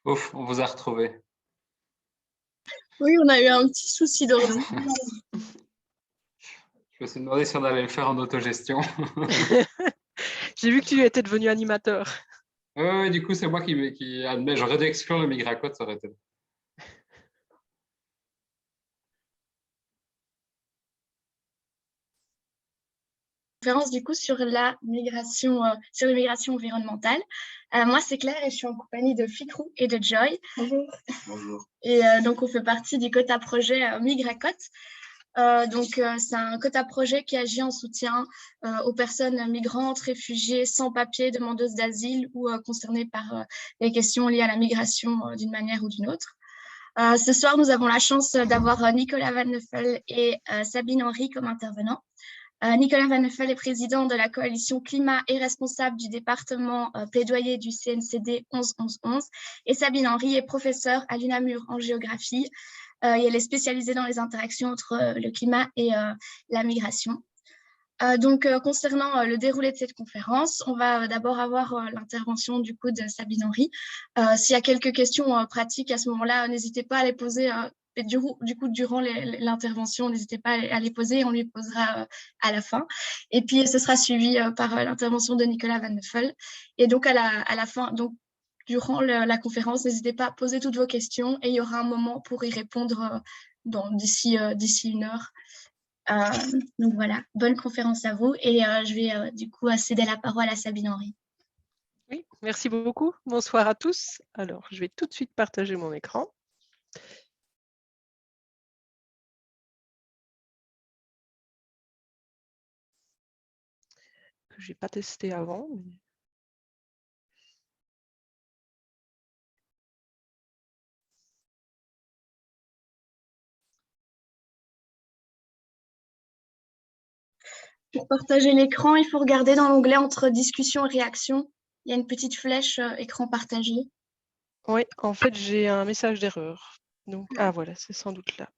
Ouf, on vous a retrouvé. Oui, on a eu un petit souci d'ordi. Je me suis demandé si on allait le faire en autogestion. J'ai vu que tu étais devenu animateur. Ouais, du coup, c'est moi qui admets. J'aurais dû exclure le migracode, ça aurait été. Conférence du coup sur la migration, sur l'immigration environnementale. Moi, c'est Claire et je suis en compagnie de Ficrou et de Joy. Bonjour. Bonjour. Et donc, on fait partie du quota projet Migracot. C'est un quota projet qui agit en soutien aux personnes migrantes, réfugiées, sans papier, demandeuses d'asile ou concernées par les questions liées à la migration d'une manière ou d'une autre. Ce soir, nous avons la chance d'avoir Nicolas Van Neufel et Sabine Henry comme intervenants. Nicolas Van Neufel est président de la coalition Climat et responsable du département plaidoyer du CNCD 11-11-11 et Sabine Henry est professeure à l'UNAMUR en géographie et elle est spécialisée dans les interactions entre le climat et la migration. Concernant le déroulé de cette conférence, on va d'abord avoir l'intervention du coup de Sabine Henry. S'il y a quelques questions pratiques à ce moment-là, n'hésitez pas à les poser. Et du coup, durant l'intervention, n'hésitez pas à les poser, on les posera à la fin. Et puis, ce sera suivi par l'intervention de Nicolas Van Neufel. Et donc, à la fin, donc, durant la conférence, n'hésitez pas à poser toutes vos questions et il y aura un moment pour y répondre d'ici 1 heure. Donc voilà, bonne conférence à vous et je vais du coup céder la parole à Sabine Henry. Oui, merci beaucoup. Bonsoir à tous. Alors, je vais tout de suite partager mon écran. Que je n'ai pas testé avant. Mais... Pour partager l'écran, il faut regarder dans l'onglet entre discussion et réaction. Il y a une petite flèche écran partagé. Oui, en fait, j'ai un message d'erreur. Donc, ah voilà, c'est sans doute là.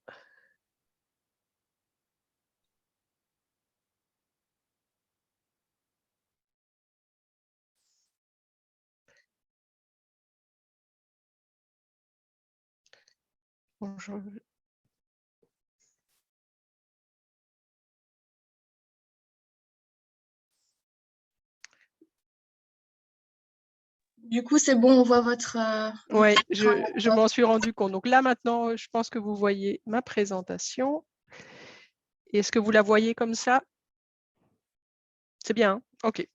Bonjour. Du coup, c'est bon, on voit votre... Oui, je m'en suis rendu compte. Donc là, maintenant, je pense que vous voyez ma présentation. Est-ce que vous la voyez comme ça? C'est bien, hein? OK.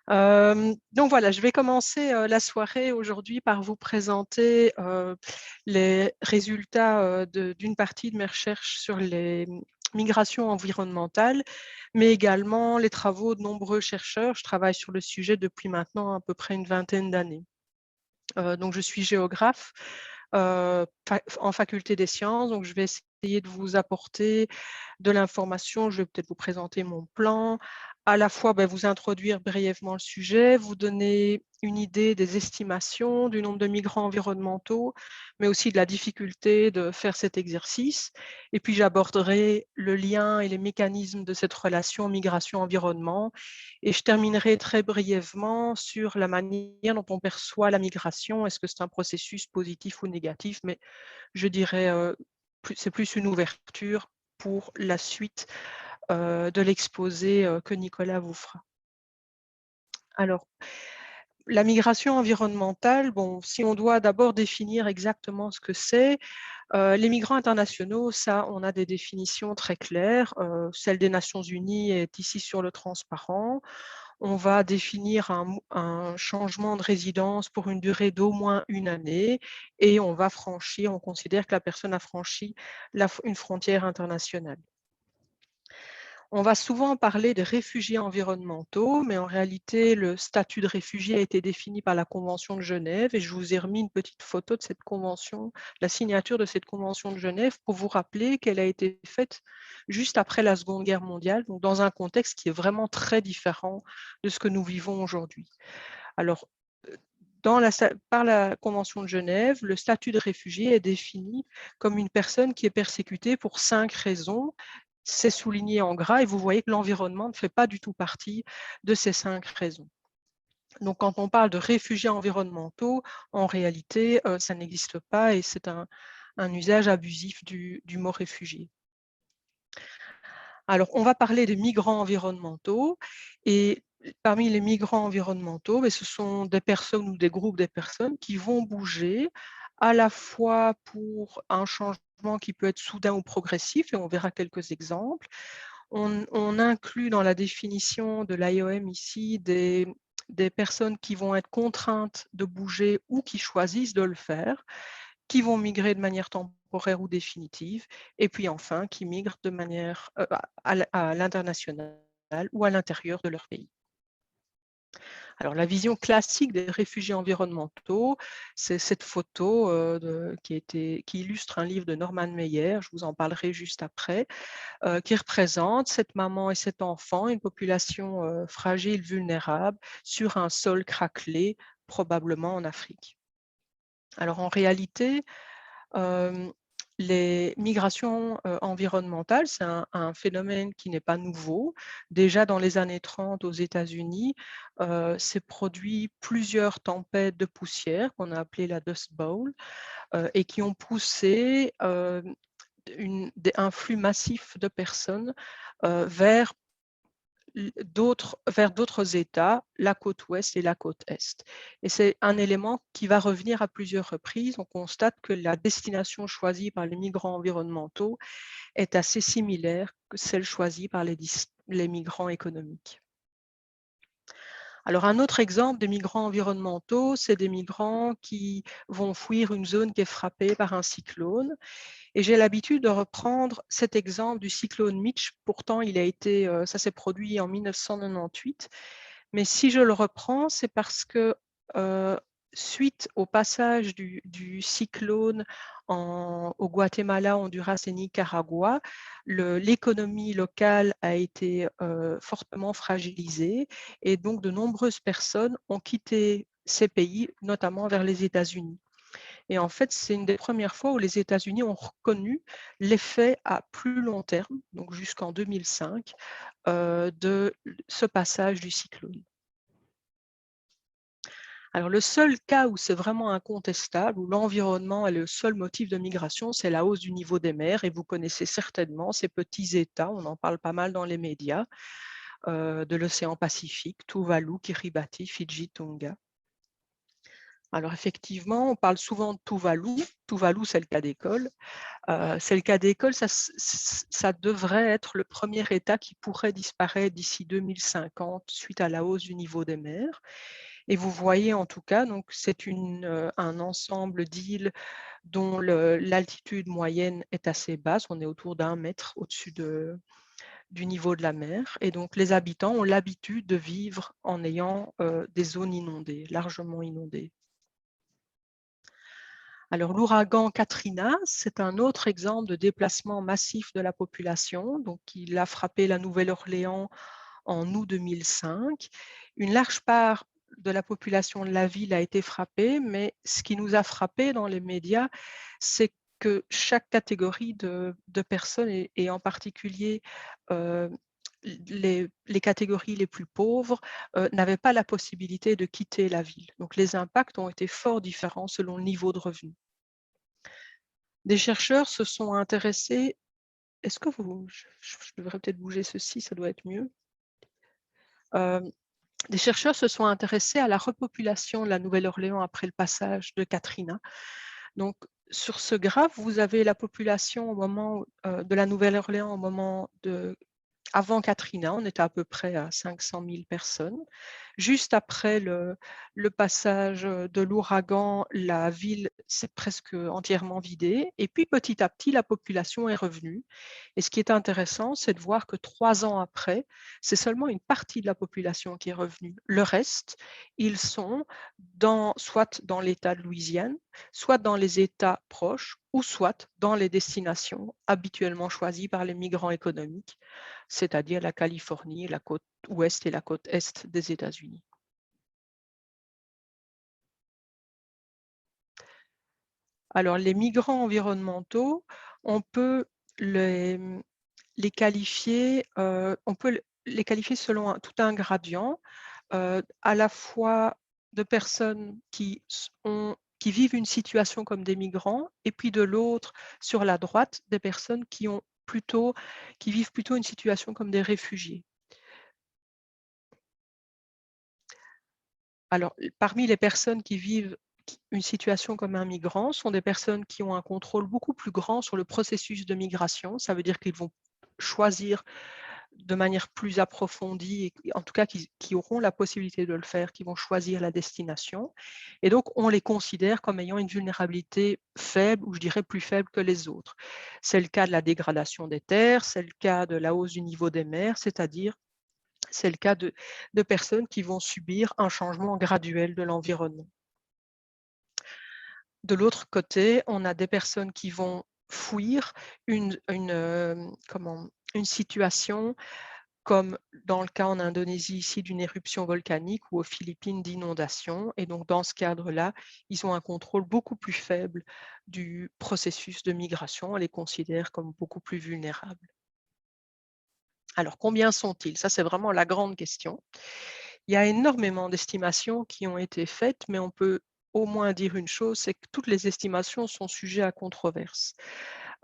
Donc voilà, je vais commencer la soirée aujourd'hui par vous présenter les résultats d'une partie de mes recherches sur les migrations environnementales, mais également les travaux de nombreux chercheurs. Je travaille sur le sujet depuis maintenant à peu près une vingtaine d'années. Donc je suis géographe en faculté des sciences, donc je vais essayer de vous apporter de l'information. Je vais peut-être vous présenter mon plan, à la fois vous introduire brièvement le sujet, vous donner une idée des estimations du nombre de migrants environnementaux, mais aussi de la difficulté de faire cet exercice. Et puis j'aborderai le lien et les mécanismes de cette relation migration-environnement. Et je terminerai très brièvement sur la manière dont on perçoit la migration. Est-ce que c'est un processus positif ou négatif? Mais je dirais c'est plus une ouverture pour la suite de l'exposé que Nicolas vous fera. Alors, la migration environnementale, bon, si on doit d'abord définir exactement ce que c'est, les migrants internationaux, ça, on a des définitions très claires. Celle des Nations Unies est ici sur le transparent. On va définir un changement de résidence pour une durée d'au moins 1 année et on considère que la personne a franchi une frontière internationale. On va souvent parler des réfugiés environnementaux, mais en réalité, le statut de réfugié a été défini par la Convention de Genève et je vous ai remis une petite photo de cette convention, la signature de cette Convention de Genève pour vous rappeler qu'elle a été faite juste après la Seconde Guerre mondiale, donc dans un contexte qui est vraiment très différent de ce que nous vivons aujourd'hui. Alors, par la Convention de Genève, le statut de réfugié est défini comme une personne qui est persécutée pour 5 raisons. C'est souligné en gras et vous voyez que l'environnement ne fait pas du tout partie de ces 5 raisons. Donc, quand on parle de réfugiés environnementaux, en réalité, ça n'existe pas et c'est un usage abusif du mot réfugié. Alors, on va parler des migrants environnementaux et parmi les migrants environnementaux, ce sont des personnes ou des groupes de personnes qui vont bouger à la fois pour un changement qui peut être soudain ou progressif, et on verra quelques exemples. On inclut dans la définition de l'IOM ici des personnes qui vont être contraintes de bouger ou qui choisissent de le faire, qui vont migrer de manière temporaire ou définitive, et puis enfin qui migrent de manière à l'international ou à l'intérieur de leur pays. Alors, la vision classique des réfugiés environnementaux, c'est cette photo qui illustre un livre de Norman Meyer, je vous en parlerai juste après, qui représente cette maman et cet enfant, une population fragile, vulnérable, sur un sol craquelé, probablement en Afrique. Alors, en réalité, les migrations environnementales, c'est un phénomène qui n'est pas nouveau. Déjà dans les années 30 aux États-Unis, s'est produit plusieurs tempêtes de poussière qu'on a appelées la Dust Bowl et qui ont poussé un flux massif de personnes vers d'autres États, la côte ouest et la côte est. Et c'est un élément qui va revenir à plusieurs reprises. On constate que la destination choisie par les migrants environnementaux est assez similaire que celle choisie par les migrants économiques. Alors, un autre exemple de migrants environnementaux, c'est des migrants qui vont fuir une zone qui est frappée par un cyclone. Et j'ai l'habitude de reprendre cet exemple du cyclone Mitch. Pourtant, ça s'est produit en 1998. Mais si je le reprends, c'est parce que suite au passage du cyclone au Guatemala, Honduras et Nicaragua, l'économie locale a été fortement fragilisée et donc de nombreuses personnes ont quitté ces pays, notamment vers les États-Unis. Et en fait, c'est une des premières fois où les États-Unis ont reconnu l'effet à plus long terme, donc jusqu'en 2005, de ce passage du cyclone. Alors, le seul cas où c'est vraiment incontestable, où l'environnement est le seul motif de migration, c'est la hausse du niveau des mers. Et vous connaissez certainement ces petits États, on en parle pas mal dans les médias, de l'océan Pacifique, Tuvalu, Kiribati, Fidji, Tonga. Alors effectivement, on parle souvent de Tuvalu. Tuvalu, c'est le cas d'école. C'est le cas d'école, ça devrait être le premier État qui pourrait disparaître d'ici 2050 suite à la hausse du niveau des mers. Et vous voyez en tout cas, donc c'est un ensemble d'îles dont l'altitude moyenne est assez basse. On est autour d'1 mètre au-dessus du niveau de la mer. Et donc les habitants ont l'habitude de vivre en ayant des zones inondées, largement inondées. Alors, l'ouragan Katrina, c'est un autre exemple de déplacement massif de la population. Donc, il a frappé la Nouvelle-Orléans en août 2005. Une large part de la population de la ville a été frappée, mais ce qui nous a frappé dans les médias, c'est que chaque catégorie de personnes, et en particulier les catégories les plus pauvres, n'avaient pas la possibilité de quitter la ville. Donc, les impacts ont été fort différents selon le niveau de revenu. Des chercheurs se sont intéressés. Est-ce que je devrais peut-être bouger ceci, ça doit être mieux. Des chercheurs se sont intéressés à la repopulation de la Nouvelle-Orléans après le passage de Katrina. Donc, sur ce graphe, vous avez la population au moment de la Nouvelle-Orléans au moment avant Katrina, on était à peu près à 500 000 personnes. Juste après le passage de l'ouragan, la ville s'est presque entièrement vidée. Et puis petit à petit, la population est revenue. Et ce qui est intéressant, c'est de voir que 3 ans après, c'est seulement une partie de la population qui est revenue. Le reste, ils sont soit dans l'État de Louisiane, soit dans les États proches, ou soit dans les destinations habituellement choisies par les migrants économiques, c'est-à-dire la Californie, la côte ouest et la côte est des États-Unis. Alors, les migrants environnementaux, on peut les qualifier selon tout un gradient, à la fois de personnes qui vivent une situation comme des migrants, et puis de l'autre, sur la droite, des personnes qui vivent plutôt une situation comme des réfugiés. Alors, parmi les personnes qui vivent une situation comme un migrant, sont des personnes qui ont un contrôle beaucoup plus grand sur le processus de migration. Ça veut dire qu'ils vont choisir de manière plus approfondie, et en tout cas qui auront la possibilité de le faire, qui vont choisir la destination. Et donc, on les considère comme ayant une vulnérabilité faible, ou je dirais plus faible que les autres. C'est le cas de la dégradation des terres, c'est le cas de la hausse du niveau des mers, c'est-à-dire c'est le cas de personnes qui vont subir un changement graduel de l'environnement. De l'autre côté, on a des personnes qui vont fuir une situation, comme dans le cas en Indonésie ici d'une éruption volcanique, ou aux Philippines d'inondation. Et donc dans ce cadre-là, ils ont un contrôle beaucoup plus faible du processus de migration. On les considère comme beaucoup plus vulnérables. Alors, combien sont-ils? Ça, c'est vraiment la grande question. Il y a énormément d'estimations qui ont été faites, mais on peut au moins dire une chose, c'est que toutes les estimations sont sujets à controverse.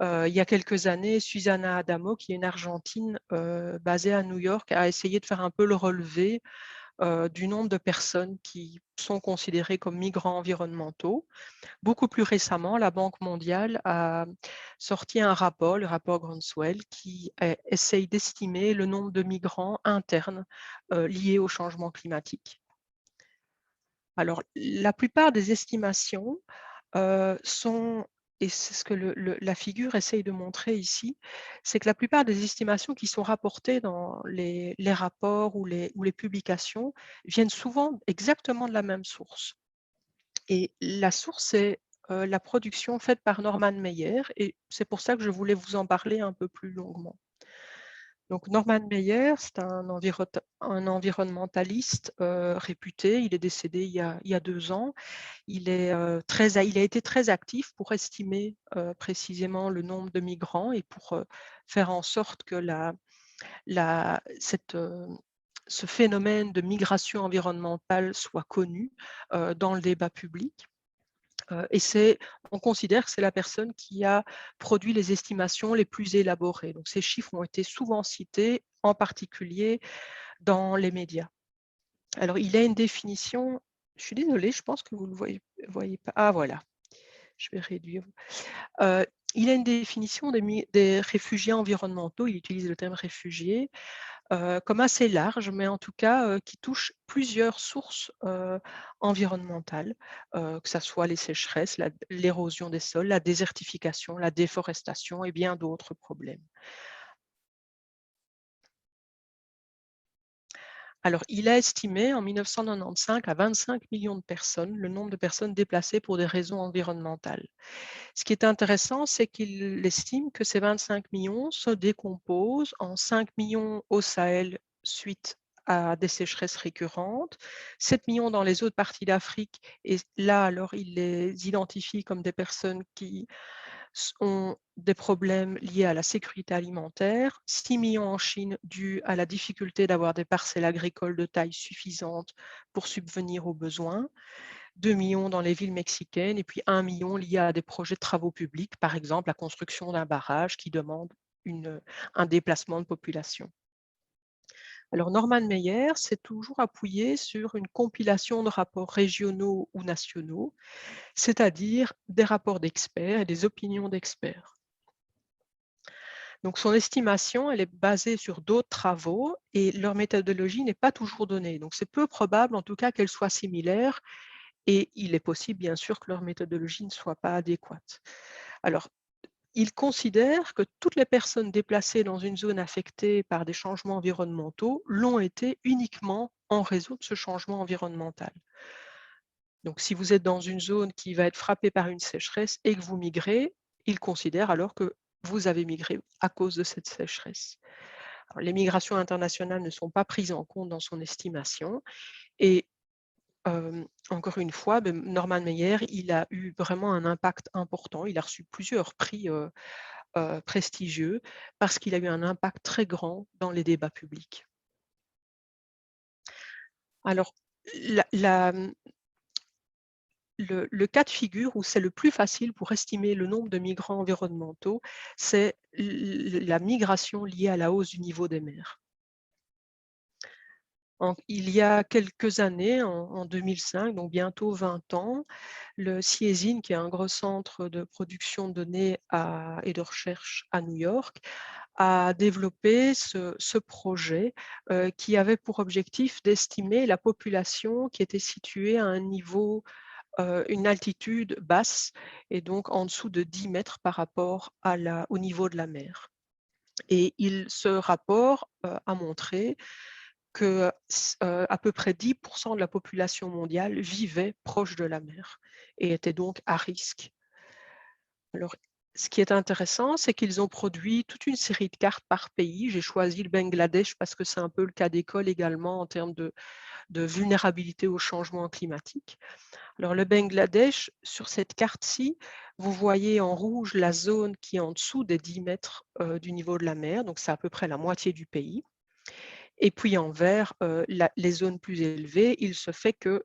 Il y a quelques années, Susana Adamo, qui est une Argentine basée à New York, a essayé de faire un peu le relevé du nombre de personnes qui sont considérées comme migrants environnementaux. Beaucoup plus récemment, la Banque mondiale a sorti un rapport, le rapport Groundswell, qui essaye d'estimer le nombre de migrants internes liés au changement climatique. Alors, la plupart des estimations sont, et c'est ce que la figure essaye de montrer ici, c'est que la plupart des estimations qui sont rapportées dans les rapports ou les publications viennent souvent exactement de la même source. Et la source, c'est la production faite par Norman Mailer, et c'est pour ça que je voulais vous en parler un peu plus longuement. Donc Norman Mailer, c'est un environnementaliste réputé. Il est décédé il y a 2 ans. Il a été très actif pour estimer précisément le nombre de migrants, et pour faire en sorte que ce phénomène de migration environnementale soit connu dans le débat public. Et on considère que c'est la personne qui a produit les estimations les plus élaborées. Donc ces chiffres ont été souvent cités, en particulier dans les médias. Alors il a une définition, je suis désolée, je pense que vous ne le voyez pas. Ah voilà, je vais réduire. Il a une définition des réfugiés environnementaux, il utilise le terme réfugié, comme assez large, mais en tout cas qui touche plusieurs sources environnementales, que ce soit les sécheresses, l'érosion des sols, la désertification, la déforestation et bien d'autres problèmes. Alors, il a estimé en 1995 à 25 millions de personnes le nombre de personnes déplacées pour des raisons environnementales. Ce qui est intéressant, c'est qu'il estime que ces 25 millions se décomposent en 5 millions au Sahel suite à des sécheresses récurrentes, 7 millions dans les autres parties d'Afrique, et là, alors, il les identifie comme des personnes qui ont des problèmes liés à la sécurité alimentaire, 6 millions en Chine dus à la difficulté d'avoir des parcelles agricoles de taille suffisante pour subvenir aux besoins, 2 millions dans les villes mexicaines, et puis 1 million lié à des projets de travaux publics, par exemple la construction d'un barrage qui demande un déplacement de population. Alors Norman Mailer s'est toujours appuyé sur une compilation de rapports régionaux ou nationaux, c'est-à-dire des rapports d'experts et des opinions d'experts. Donc son estimation, elle est basée sur d'autres travaux, et leur méthodologie n'est pas toujours donnée. Donc c'est peu probable en tout cas qu'elle soit similaire, et il est possible bien sûr que leur méthodologie ne soit pas adéquate. Alors, il considère que toutes les personnes déplacées dans une zone affectée par des changements environnementaux l'ont été uniquement en raison de ce changement environnemental. Donc si vous êtes dans une zone qui va être frappée par une sécheresse et que vous migrez, il considère alors que vous avez migré à cause de cette sécheresse. Alors, les migrations internationales ne sont pas prises en compte dans son estimation, et encore une fois, Norman Mailer, il a eu vraiment un impact important. Il a reçu plusieurs prix prestigieux parce qu'il a eu un impact très grand dans les débats publics. Alors, le cas de figure où c'est le plus facile pour estimer le nombre de migrants environnementaux, c'est la migration liée à la hausse du niveau des mers. Il y a quelques années, en 2005, donc bientôt 20 ans, le CIESIN, qui est un gros centre de production de données et de recherche à New York, a développé ce projet qui avait pour objectif d'estimer la population qui était située à un niveau, une altitude basse, et donc en dessous de 10 mètres par rapport au niveau de la mer. Et ce rapport a montré que à peu près 10% de la population mondiale vivait proche de la mer et était donc à risque. Alors, ce qui est intéressant, c'est qu'ils ont produit toute une série de cartes par pays. J'ai choisi le Bangladesh parce que c'est un peu le cas d'école également en termes de vulnérabilité au changement climatique. Alors, le Bangladesh, sur cette carte-ci, vous voyez en rouge la zone qui est en dessous des 10 mètres du niveau de la mer, donc c'est à peu près la moitié du pays. Et puis en vert, les zones plus élevées, il se fait que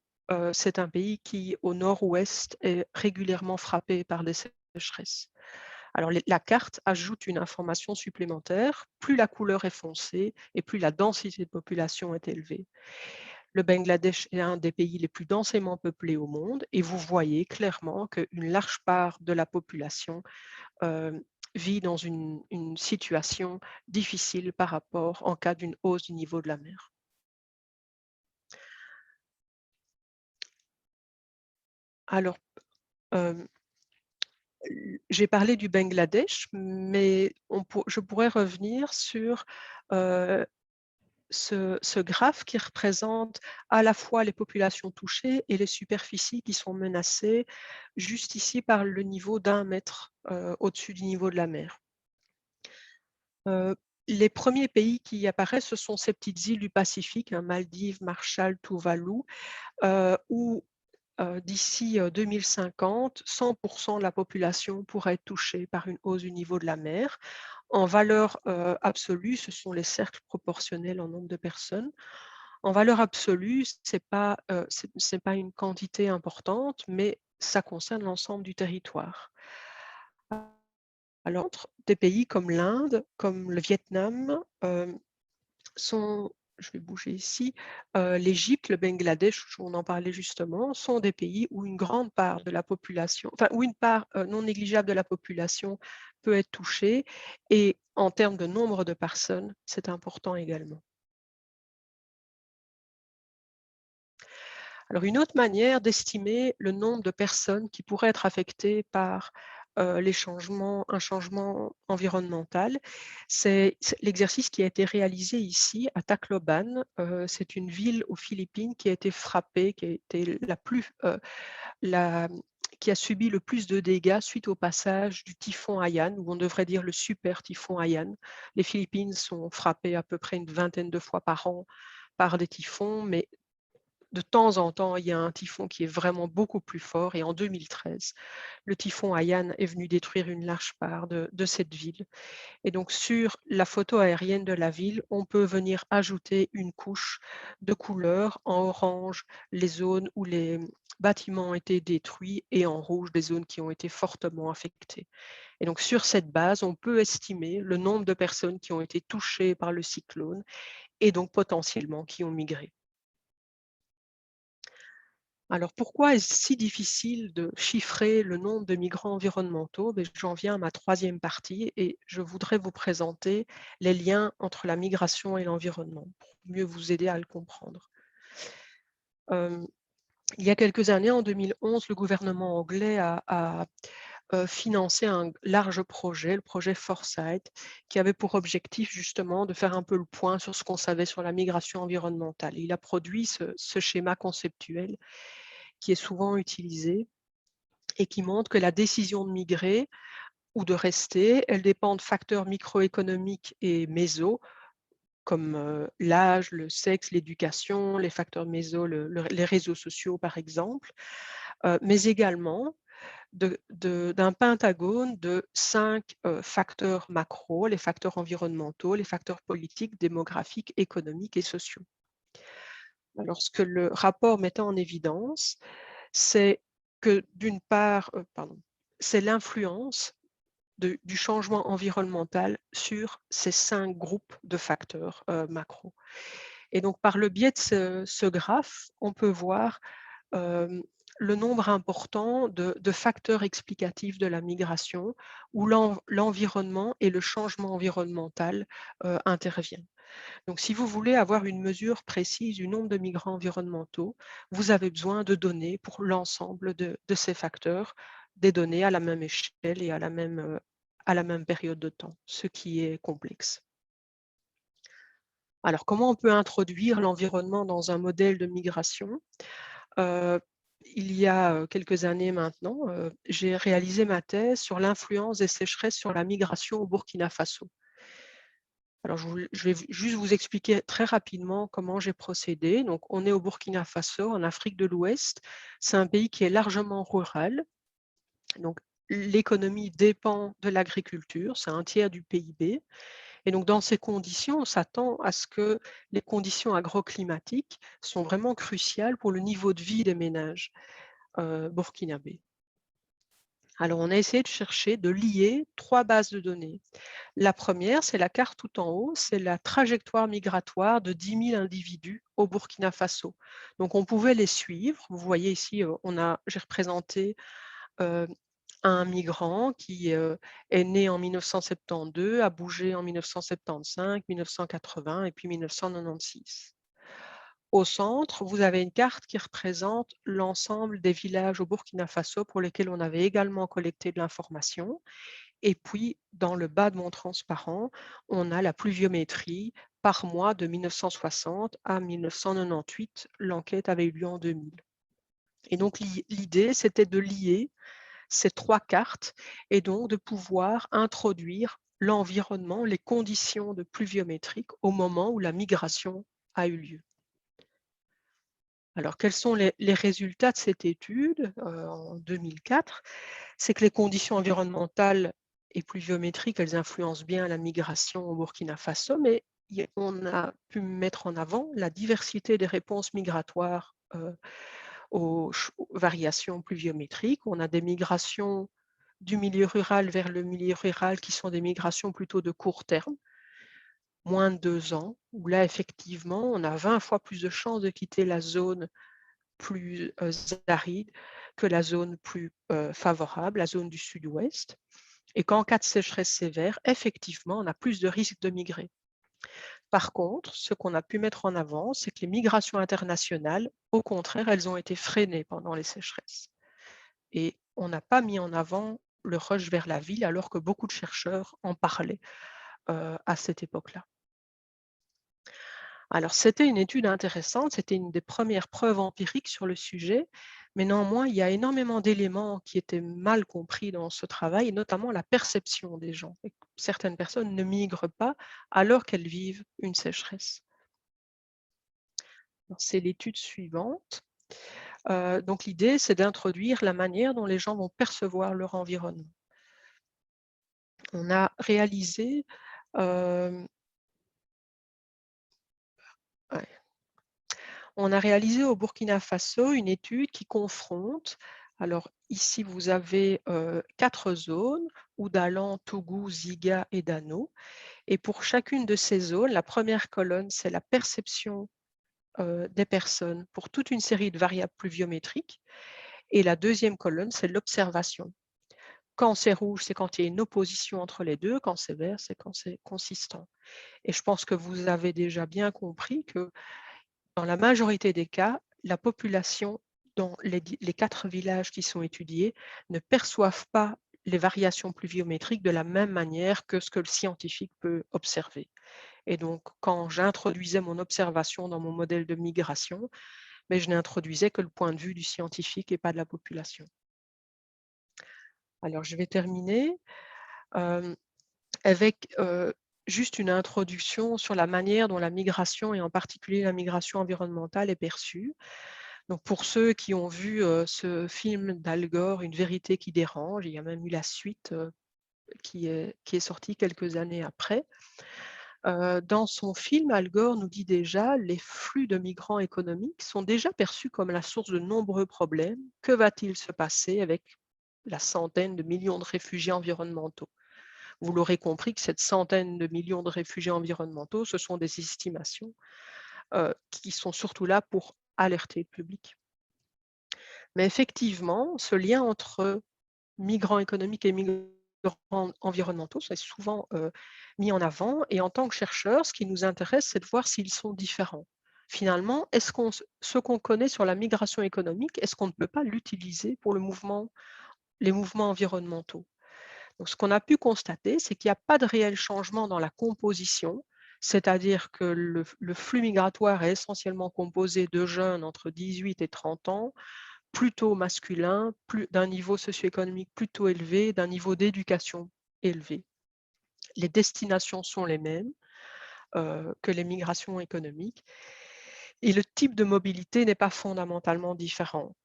c'est un pays qui, au nord-ouest, est régulièrement frappé par des sécheresses. Alors la carte ajoute une information supplémentaire. Plus la couleur est foncée et plus la densité de population est élevée. Le Bangladesh est un des pays les plus densément peuplés au monde et vous voyez clairement qu'une large part de la population vit dans une situation difficile par rapport en cas d'une hausse du niveau de la mer. Alors, j'ai parlé du Bangladesh, mais je pourrais revenir sur ce graphe qui représente à la fois les populations touchées et les superficies qui sont menacées juste ici par le niveau d'1 mètre au-dessus du niveau de la mer. Les premiers pays qui y apparaissent, ce sont ces petites îles du Pacifique, Maldives, Marshall, Tuvalu, où d'ici 2050, 100% de la population pourrait être touchée par une hausse du niveau de la mer. En valeur absolue, ce sont les cercles proportionnels en nombre de personnes. En valeur absolue, ce n'est pas une quantité importante, mais ça concerne l'ensemble du territoire. Alors, des pays comme l'Inde, comme le Vietnam, je vais bouger ici, l'Égypte, le Bangladesh, on en parlait justement, sont des pays où une grande part de la population, enfin où une part non négligeable de la population peut être touchée, et en termes de nombre de personnes, c'est important également. Alors, une autre manière d'estimer le nombre de personnes qui pourraient être affectées par un changement environnemental, c'est l'exercice qui a été réalisé ici à Tacloban. C'est une ville aux Philippines qui a été frappée, qui a été qui a subi le plus de dégâts suite au passage du typhon Haiyan, ou on devrait dire le super typhon Haiyan. Les Philippines sont frappées à peu près une vingtaine de fois par an par des typhons, mais de temps en temps, il y a un typhon qui est vraiment beaucoup plus fort. Et en 2013, le typhon Haiyan est venu détruire une large part de cette ville. Et donc, sur la photo aérienne de la ville, on peut venir ajouter une couche de couleur en orange, les zones où les bâtiments ont été détruits, et en rouge, des zones qui ont été fortement affectées. Et donc, sur cette base, on peut estimer le nombre de personnes qui ont été touchées par le cyclone et donc potentiellement qui ont migré. Alors, pourquoi est-ce si difficile de chiffrer le nombre de migrants environnementaux? J'en viens à ma troisième partie et je voudrais vous présenter les liens entre la migration et l'environnement pour mieux vous aider à le comprendre. Il y a quelques années, en 2011, le gouvernement anglais a financé un large projet, le projet Foresight, qui avait pour objectif justement de faire un peu le point sur ce qu'on savait sur la migration environnementale. Il a produit ce schéma conceptuel qui est souvent utilisé et qui montre que la décision de migrer ou de rester, elle dépend de facteurs microéconomiques et méso, comme l'âge, le sexe, l'éducation, les facteurs méso, les réseaux sociaux par exemple, mais également d'un pentagone de 5 facteurs macro, les facteurs environnementaux, les facteurs politiques, démographiques, économiques et sociaux. Alors, ce que le rapport mettait en évidence, c'est que d'une part, c'est l'influence du changement environnemental sur ces 5 groupes de facteurs macro. Et donc, par le biais de ce graphe, on peut voir le nombre important de facteurs explicatifs de la migration où l'environnement et le changement environnemental interviennent. Donc, si vous voulez avoir une mesure précise du nombre de migrants environnementaux, vous avez besoin de données pour l'ensemble de ces facteurs, des données à la même échelle et à la même période de temps, ce qui est complexe. Alors, comment on peut introduire l'environnement dans un modèle de migration? Il y a quelques années maintenant, j'ai réalisé ma thèse sur l'influence des sécheresses sur la migration au Burkina Faso. Alors, je vais juste vous expliquer très rapidement comment j'ai procédé. Donc, on est au Burkina Faso, en Afrique de l'Ouest. C'est un pays qui est largement rural. Donc, l'économie dépend de l'agriculture, c'est un tiers du PIB. Et donc, dans ces conditions, on s'attend à ce que les conditions agroclimatiques sont vraiment cruciales pour le niveau de vie des ménages burkinabés. Alors, on a essayé de lier 3 bases de données. La première, c'est la carte tout en haut, c'est la trajectoire migratoire de 10 000 individus au Burkina Faso. Donc, on pouvait les suivre. Vous voyez ici, j'ai représenté un migrant qui est né en 1972, a bougé en 1975, 1980 et puis 1996. Au centre, vous avez une carte qui représente l'ensemble des villages au Burkina Faso pour lesquels on avait également collecté de l'information. Et puis, dans le bas de mon transparent, on a la pluviométrie par mois de 1960 à 1998. L'enquête avait eu lieu en 2000. Et donc, l'idée, c'était de lier ces 3 cartes et donc de pouvoir introduire l'environnement, les conditions de pluviométrique au moment où la migration a eu lieu. Alors, quels sont les résultats de cette étude en 2004? C'est que les conditions environnementales et pluviométriques, elles influencent bien la migration au Burkina Faso, mais on a pu mettre en avant la diversité des réponses migratoires aux variations pluviométriques. On a des migrations du milieu rural vers le milieu rural qui sont des migrations plutôt de court terme, moins de 2 ans, où là, effectivement, on a 20 fois plus de chances de quitter la zone plus aride que la zone plus favorable, la zone du sud-ouest. Et qu'en cas de sécheresse sévère, effectivement, on a plus de risques de migrer. Par contre, ce qu'on a pu mettre en avant, c'est que les migrations internationales, au contraire, elles ont été freinées pendant les sécheresses. Et on n'a pas mis en avant le rush vers la ville, alors que beaucoup de chercheurs en parlaient à cette époque-là. Alors, c'était une étude intéressante, c'était une des premières preuves empiriques sur le sujet, mais néanmoins, il y a énormément d'éléments qui étaient mal compris dans ce travail, et notamment la perception des gens. Certaines personnes ne migrent pas alors qu'elles vivent une sécheresse. C'est l'étude suivante. Donc, l'idée, c'est d'introduire la manière dont les gens vont percevoir leur environnement. On a réalisé au Burkina Faso une étude qui confronte, alors ici vous avez 4 zones, Oudalan, Tougou, Ziga et Dano. Et pour chacune de ces zones, la première colonne, c'est la perception des personnes pour toute une série de variables pluviométriques. Et la deuxième colonne, c'est l'observation. Quand c'est rouge, c'est quand il y a une opposition entre les deux. Quand c'est vert, c'est quand c'est consistant. Et je pense que vous avez déjà bien compris que dans la majorité des cas, la population dans les 4 villages qui sont étudiés ne perçoivent pas les variations pluviométriques de la même manière que ce que le scientifique peut observer. Et donc, quand j'introduisais mon observation dans mon modèle de migration, mais je n'introduisais que le point de vue du scientifique et pas de la population. Alors, je vais terminer avec juste une introduction sur la manière dont la migration, et en particulier la migration environnementale, est perçue. Donc, pour ceux qui ont vu ce film d'Al Gore, Une vérité qui dérange, il y a même eu la suite qui est sortie quelques années après. Dans son film, Al Gore nous dit déjà les flux de migrants économiques sont déjà perçus comme la source de nombreux problèmes. Que va-t-il se passer avec la centaine de millions de réfugiés environnementaux? Vous l'aurez compris que cette centaine de millions de réfugiés environnementaux, ce sont des estimations qui sont surtout là pour alerter le public. Mais effectivement, ce lien entre migrants économiques et migrants environnementaux, c'est souvent mis en avant. Et en tant que chercheur, ce qui nous intéresse, c'est de voir s'ils sont différents. Finalement, ce qu'on connaît sur la migration économique, est-ce qu'on ne peut pas l'utiliser pour les mouvements environnementaux? Donc, ce qu'on a pu constater, c'est qu'il n'y a pas de réel changement dans la composition, c'est-à-dire que le flux migratoire est essentiellement composé de jeunes entre 18 et 30 ans, plutôt masculin, d'un niveau socio-économique plutôt élevé, d'un niveau d'éducation élevé. Les destinations sont les mêmes que les migrations économiques et le type de mobilité n'est pas fondamentalement différent.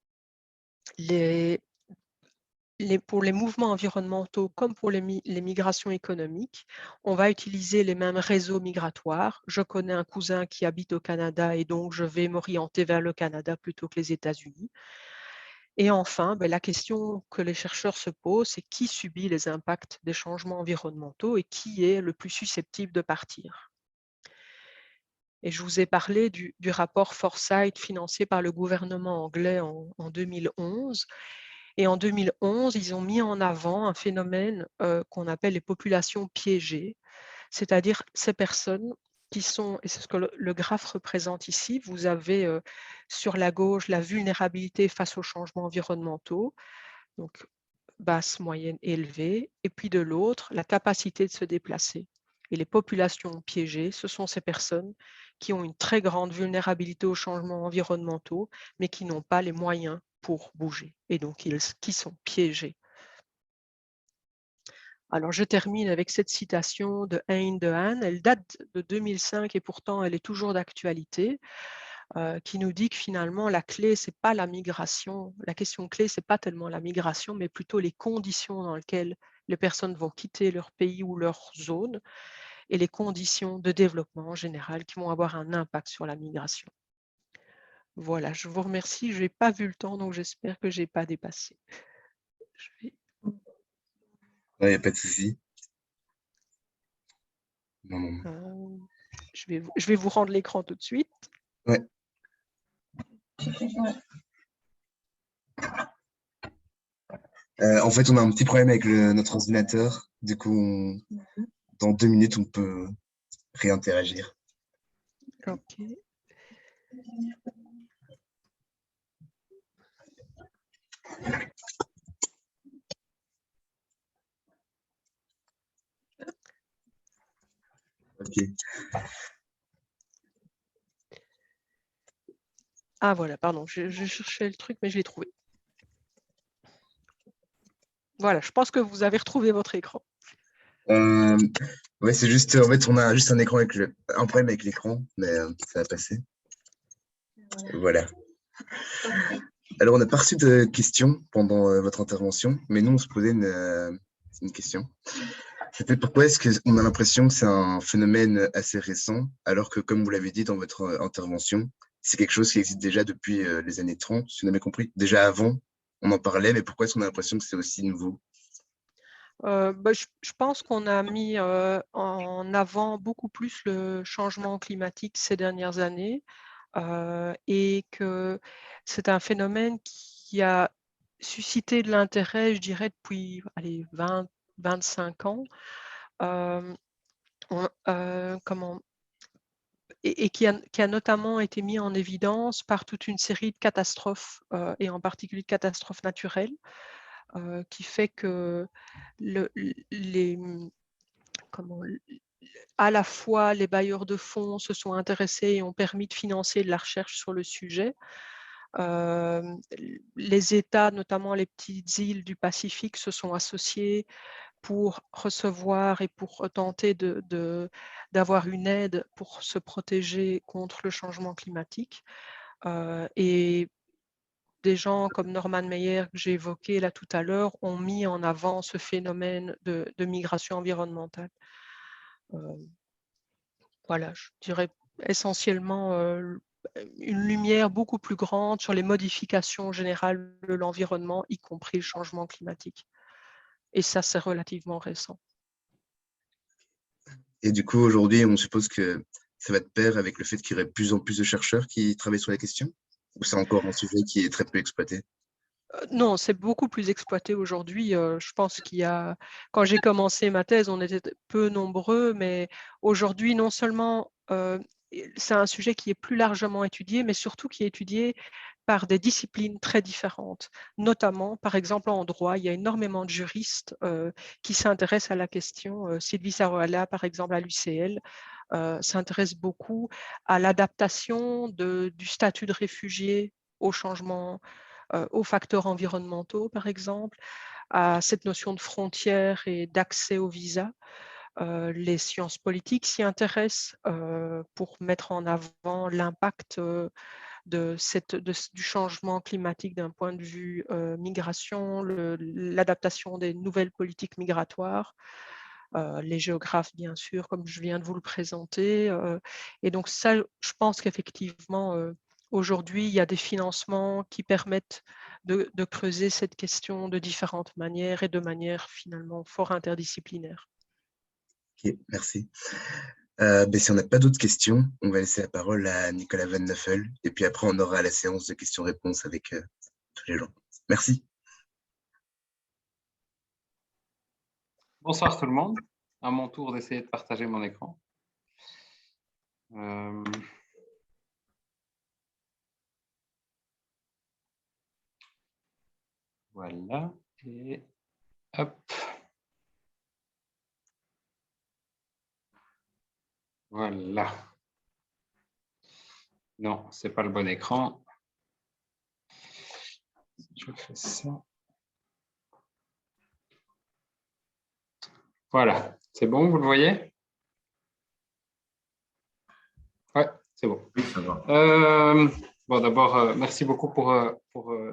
Pour les mouvements environnementaux comme pour les migrations économiques, on va utiliser les mêmes réseaux migratoires. Je connais un cousin qui habite au Canada et donc je vais m'orienter vers le Canada plutôt que les États-Unis. Et enfin, la question que les chercheurs se posent, c'est qui subit les impacts des changements environnementaux et qui est le plus susceptible de partir. Et je vous ai parlé du rapport Foresight financé par le gouvernement anglais en 2011. Et en 2011, ils ont mis en avant un phénomène qu'on appelle les populations piégées, c'est-à-dire ces personnes qui sont, et c'est ce que le graphe représente ici, vous avez sur la gauche la vulnérabilité face aux changements environnementaux, donc basse, moyenne, élevée, et puis de l'autre, la capacité de se déplacer. Et les populations piégées, ce sont ces personnes qui ont une très grande vulnérabilité aux changements environnementaux, mais qui n'ont pas les moyens pour bouger, et donc qui sont piégés. Alors, je termine avec cette citation de Hein de Han. Elle date de 2005 et pourtant, elle est toujours d'actualité, qui nous dit que finalement, la clé, c'est pas la migration. La question clé, c'est pas tellement la migration, mais plutôt les conditions dans lesquelles les personnes vont quitter leur pays ou leur zone et les conditions de développement en général qui vont avoir un impact sur la migration. Voilà, je vous remercie. Je n'ai pas vu le temps, donc j'espère que je n'ai pas dépassé. Il n'y a pas de souci. Non. Je vais vous rendre l'écran tout de suite. Ouais. En fait, on a un petit problème avec notre ordinateur. Du coup, dans 2 minutes, on peut réinteragir. Ok. Ok. Ah voilà, pardon, je cherchais le truc, mais je l'ai trouvé. Voilà, je pense que vous avez retrouvé votre écran. Ouais, c'est juste, en fait, on a juste un écran avec un problème avec l'écran, mais ça va passer. Voilà. Alors, on n'a pas reçu de questions pendant votre intervention, mais nous, on se posait une question. C'était pourquoi est-ce qu'on a l'impression que c'est un phénomène assez récent, alors que, comme vous l'avez dit dans votre intervention, c'est quelque chose qui existe déjà depuis les années 30, si vous avez compris. Déjà avant, on en parlait, mais pourquoi est-ce qu'on a l'impression que c'est aussi nouveau? Je pense qu'on a mis en avant beaucoup plus le changement climatique ces dernières années et que c'est un phénomène qui a suscité de l'intérêt, je dirais, depuis 20-25 ans. Et qui a notamment été mis en évidence par toute une série de catastrophes, et en particulier de catastrophes naturelles, qui fait que à la fois les bailleurs de fonds se sont intéressés et ont permis de financer de la recherche sur le sujet. Les États, notamment les petites îles du Pacifique, se sont associés pour recevoir et pour tenter d'avoir une aide pour se protéger contre le changement climatique. Et des gens comme Norman Mailer, que j'ai évoqué là tout à l'heure, ont mis en avant ce phénomène de migration environnementale. voilà, je dirais essentiellement une lumière beaucoup plus grande sur les modifications générales de l'environnement, y compris le changement climatique. Et ça, c'est relativement récent. Et du coup, aujourd'hui, on suppose que ça va de pair avec le fait qu'il y aurait de plus en plus de chercheurs qui travaillent sur la question? Ou c'est encore un sujet qui est très peu exploité? Non, c'est beaucoup plus exploité aujourd'hui. Je pense quand j'ai commencé ma thèse, on était peu nombreux, mais aujourd'hui, non seulement c'est un sujet qui est plus largement étudié, mais surtout qui est étudié par des disciplines très différentes. Notamment, par exemple, en droit, il y a énormément de juristes qui s'intéressent à la question. Sylvie Saroala, par exemple, à l'UCL, s'intéresse beaucoup à l'adaptation du statut de réfugié au changement, aux facteurs environnementaux, par exemple, à cette notion de frontières et d'accès au visa. Les sciences politiques s'y intéressent pour mettre en avant l'impact du changement climatique d'un point de vue migration, l'adaptation des nouvelles politiques migratoires. Les géographes, bien sûr, comme je viens de vous le présenter. Et donc ça, je pense qu'effectivement, aujourd'hui, il y a des financements qui permettent de creuser cette question de différentes manières et de manière finalement fort interdisciplinaire. Ok, merci. Si on n'a pas d'autres questions, on va laisser la parole à Nicolas Van Nuffel. Et puis après, on aura la séance de questions-réponses avec tous les gens. Merci. Bonsoir tout le monde. À mon tour d'essayer de partager mon écran. Voilà. Et hop. Voilà. Non, ce n'est pas le bon écran. Je fais ça. Voilà. C'est bon, vous le voyez? Ouais, c'est bon. Oui, ça va. Bon, d'abord, merci beaucoup pour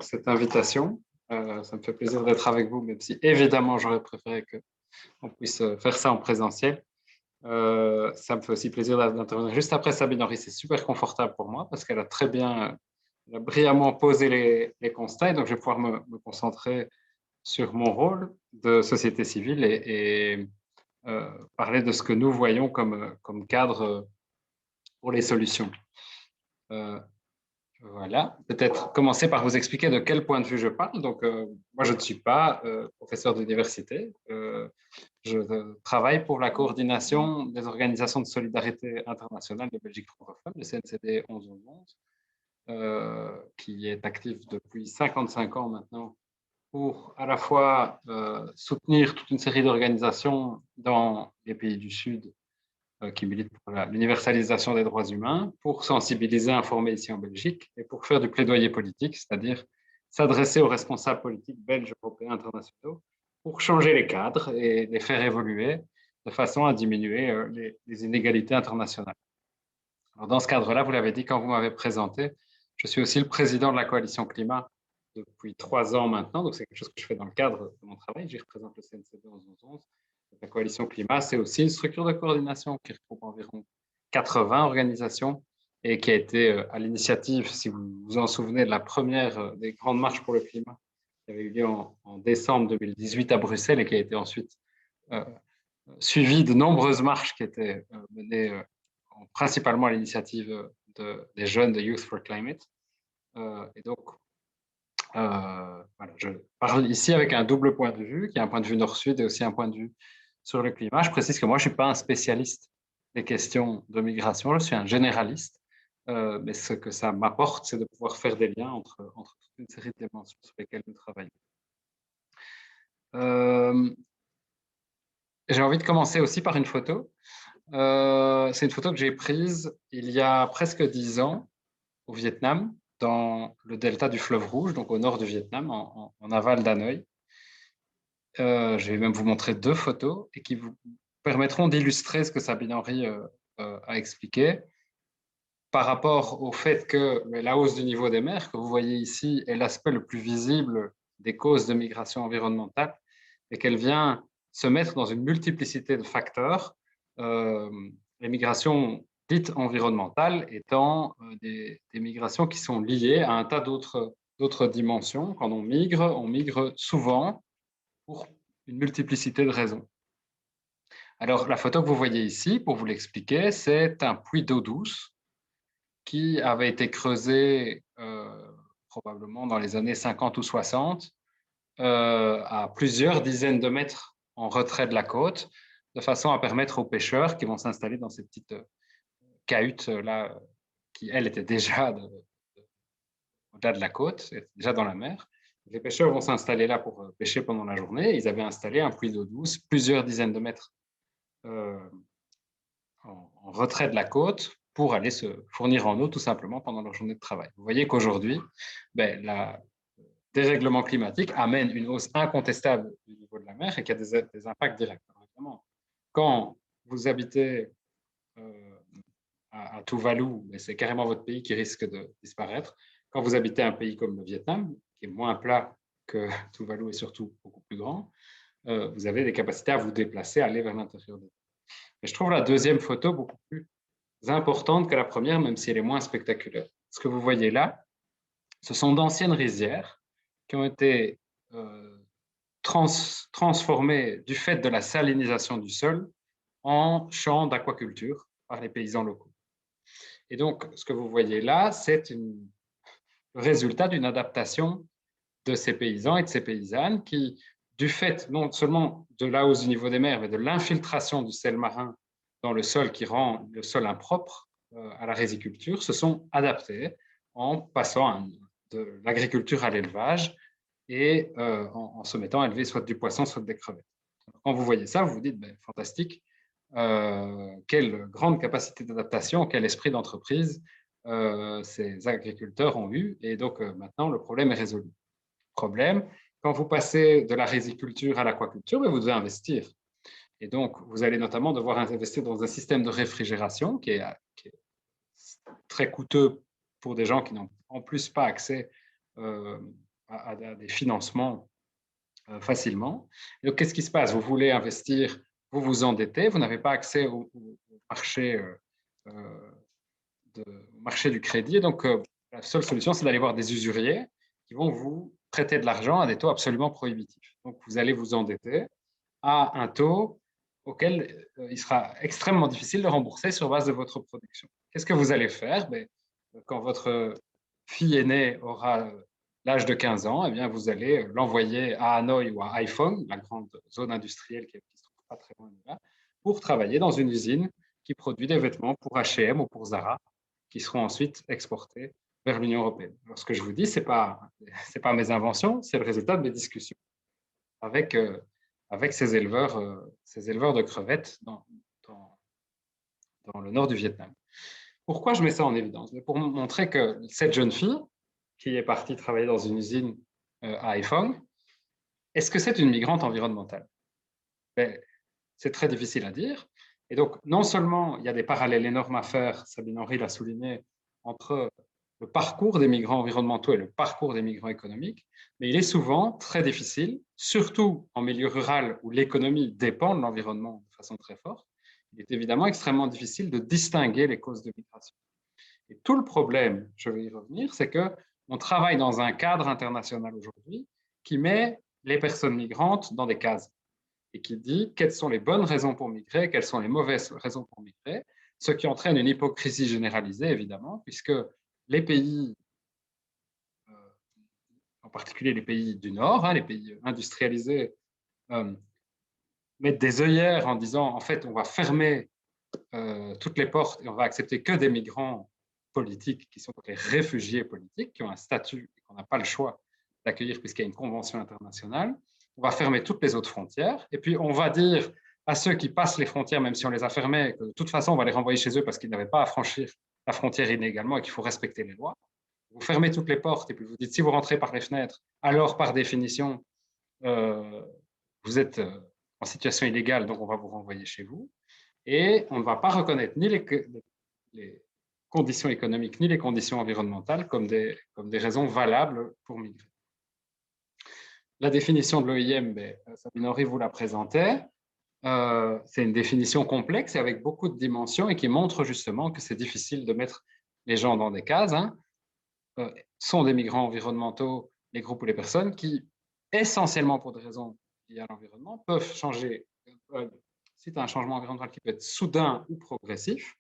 cette invitation. Ça me fait plaisir d'être avec vous, même si évidemment, j'aurais préféré qu'on puisse faire ça en présentiel. Ça me fait aussi plaisir d'intervenir juste après Sabine Henry. C'est super confortable pour moi parce qu'elle a brillamment posé les constats. Et donc, je vais pouvoir me concentrer sur mon rôle de société civile et parler de ce que nous voyons comme cadre pour les solutions. Voilà, peut-être commencer par vous expliquer de quel point de vue je parle. Donc, moi, je ne suis pas professeur d'université. Je travaille pour la coordination des organisations de solidarité internationale de Belgique francophone, le CNCD 1111, qui est actif depuis 55 ans maintenant pour à la fois soutenir toute une série d'organisations dans les pays du Sud qui milite pour l'universalisation des droits humains, pour sensibiliser, informer ici en Belgique et pour faire du plaidoyer politique, c'est-à-dire s'adresser aux responsables politiques belges, européens, internationaux pour changer les cadres et les faire évoluer de façon à diminuer les inégalités internationales. Alors, dans ce cadre-là, vous l'avez dit quand vous m'avez présenté, je suis aussi le président de la coalition climat depuis 3 ans maintenant, donc c'est quelque chose que je fais dans le cadre de mon travail. J'y représente le CNCD 1111. La coalition climat, c'est aussi une structure de coordination qui regroupe environ 80 organisations et qui a été à l'initiative, si vous vous en souvenez, de la première des grandes marches pour le climat qui avait eu lieu en décembre 2018 à Bruxelles et qui a été ensuite suivie de nombreuses marches qui étaient menées principalement à l'initiative des jeunes de Youth for Climate. Et donc, voilà, je parle ici avec un double point de vue, qui est un point de vue nord-sud et aussi un point de vue sur le climat. Je précise que moi, je ne suis pas un spécialiste des questions de migration, je suis un généraliste, mais ce que ça m'apporte, c'est de pouvoir faire des liens entre toute une série de dimensions sur lesquelles nous travaillons. J'ai envie de commencer aussi par une photo. C'est une photo que j'ai prise il y a presque 10 ans au Vietnam, dans le delta du fleuve Rouge, donc au nord du Vietnam, en aval d'Hanoï. Je vais même vous montrer 2 photos et qui vous permettront d'illustrer ce que Sabine Henry a expliqué par rapport au fait que la hausse du niveau des mers, que vous voyez ici, est l'aspect le plus visible des causes de migration environnementale et qu'elle vient se mettre dans une multiplicité de facteurs les migrations dites environnementales étant des migrations qui sont liées à un tas d'autres dimensions. Quand on migre souvent pour une multiplicité de raisons. Alors, la photo que vous voyez ici, pour vous l'expliquer, c'est un puits d'eau douce qui avait été creusé probablement dans les années 50 ou 60 à plusieurs dizaines de mètres en retrait de la côte, de façon à permettre aux pêcheurs qui vont s'installer dans ces petites cahutes-là, qui, elles, étaient déjà au-delà de la côte, déjà dans la mer. Les pêcheurs vont s'installer là pour pêcher pendant la journée. Ils avaient installé un puits d'eau douce, plusieurs dizaines de mètres en retrait de la côte, pour aller se fournir en eau tout simplement pendant leur journée de travail. Vous voyez qu'aujourd'hui, le dérèglement climatique amène une hausse incontestable du niveau de la mer et qu'il y a des impacts directs. Alors, évidemment, quand vous habitez à Tuvalu, c'est carrément votre pays qui risque de disparaître. Quand vous habitez un pays comme le Vietnam, qui est moins plat que Tuvalu et surtout beaucoup plus grand, vous avez des capacités à vous déplacer, à aller vers l'intérieur des. Mais je trouve la deuxième photo beaucoup plus importante que la première, même si elle est moins spectaculaire. Ce que vous voyez là, ce sont d'anciennes rizières qui ont été transformées du fait de la salinisation du sol en champs d'aquaculture par les paysans locaux. Et donc, ce que vous voyez là, c'est le résultat d'une adaptation de ces paysans et de ces paysannes qui, du fait non seulement de la hausse du niveau des mers, mais de l'infiltration du sel marin dans le sol qui rend le sol impropre à la riziculture, se sont adaptés en passant de l'agriculture à l'élevage et en se mettant à élever soit du poisson, soit des crevettes. Quand vous voyez ça, vous vous dites, fantastique, quelle grande capacité d'adaptation, quel esprit d'entreprise ces agriculteurs ont eu. Et donc, maintenant, le problème est résolu. Problème, quand vous passez de la riziculture à l'aquaculture, vous devez investir. Et donc, vous allez notamment devoir investir dans un système de réfrigération qui est très coûteux pour des gens qui n'ont en plus pas accès à des financements facilement. Et donc, qu'est-ce qui se passe? Vous voulez investir, vous vous endettez, vous n'avez pas accès au marché, marché du crédit. Donc, la seule solution, c'est d'aller voir des usuriers qui vont vous prêter de l'argent à des taux absolument prohibitifs. Donc, vous allez vous endetter à un taux auquel il sera extrêmement difficile de rembourser sur base de votre production. Qu'est-ce que vous allez faire? Quand votre fille aînée aura l'âge de 15 ans, eh bien, vous allez l'envoyer à Hanoï ou à Haiphong, la grande zone industrielle qui ne se trouve pas très loin de là, pour travailler dans une usine qui produit des vêtements pour H&M ou pour Zara, qui seront ensuite exportés vers l'Union européenne. Alors, ce que je vous dis, ce n'est pas mes inventions, c'est le résultat de mes discussions avec ces éleveurs de crevettes dans le nord du Vietnam. Pourquoi je mets ça en évidence? Pour montrer que cette jeune fille, qui est partie travailler dans une usine à Haiphong, est-ce que c'est une migrante environnementale? C'est très difficile à dire. Et donc, non seulement il y a des parallèles énormes à faire, Sabine Henry l'a souligné, entre le parcours des migrants environnementaux et le parcours des migrants économiques, mais il est souvent très difficile, surtout en milieu rural où l'économie dépend de l'environnement de façon très forte. Il est évidemment extrêmement difficile de distinguer les causes de migration. Et tout le problème, je vais y revenir, c'est qu'on travaille dans un cadre international aujourd'hui qui met les personnes migrantes dans des cases et qui dit quelles sont les bonnes raisons pour migrer, quelles sont les mauvaises raisons pour migrer, ce qui entraîne une hypocrisie généralisée, évidemment, puisque les pays, en particulier les pays du Nord, les pays industrialisés, mettent des œillères en disant, en fait, on va fermer toutes les portes et on va accepter que des migrants politiques qui sont les réfugiés politiques, qui ont un statut et qu'on n'a pas le choix d'accueillir puisqu'il y a une convention internationale. On va fermer toutes les autres frontières et puis on va dire à ceux qui passent les frontières, même si on les a fermées, que de toute façon, on va les renvoyer chez eux parce qu'ils n'avaient pas à franchir la frontière illégalement et qu'il faut respecter les lois. Vous fermez toutes les portes et puis vous dites, si vous rentrez par les fenêtres, alors par définition, vous êtes en situation illégale, donc on va vous renvoyer chez vous. Et on ne va pas reconnaître ni les conditions économiques ni les conditions environnementales comme des raisons valables pour migrer. La définition de l'OIM, Sabine Henry vous la présentait. c'est une définition complexe et avec beaucoup de dimensions et qui montre justement que c'est difficile de mettre les gens dans des cases. Hein. Sont des migrants environnementaux, les groupes ou les personnes qui, essentiellement pour des raisons liées à l'environnement, peuvent changer. Si tu as un changement environnemental qui peut être soudain ou progressif,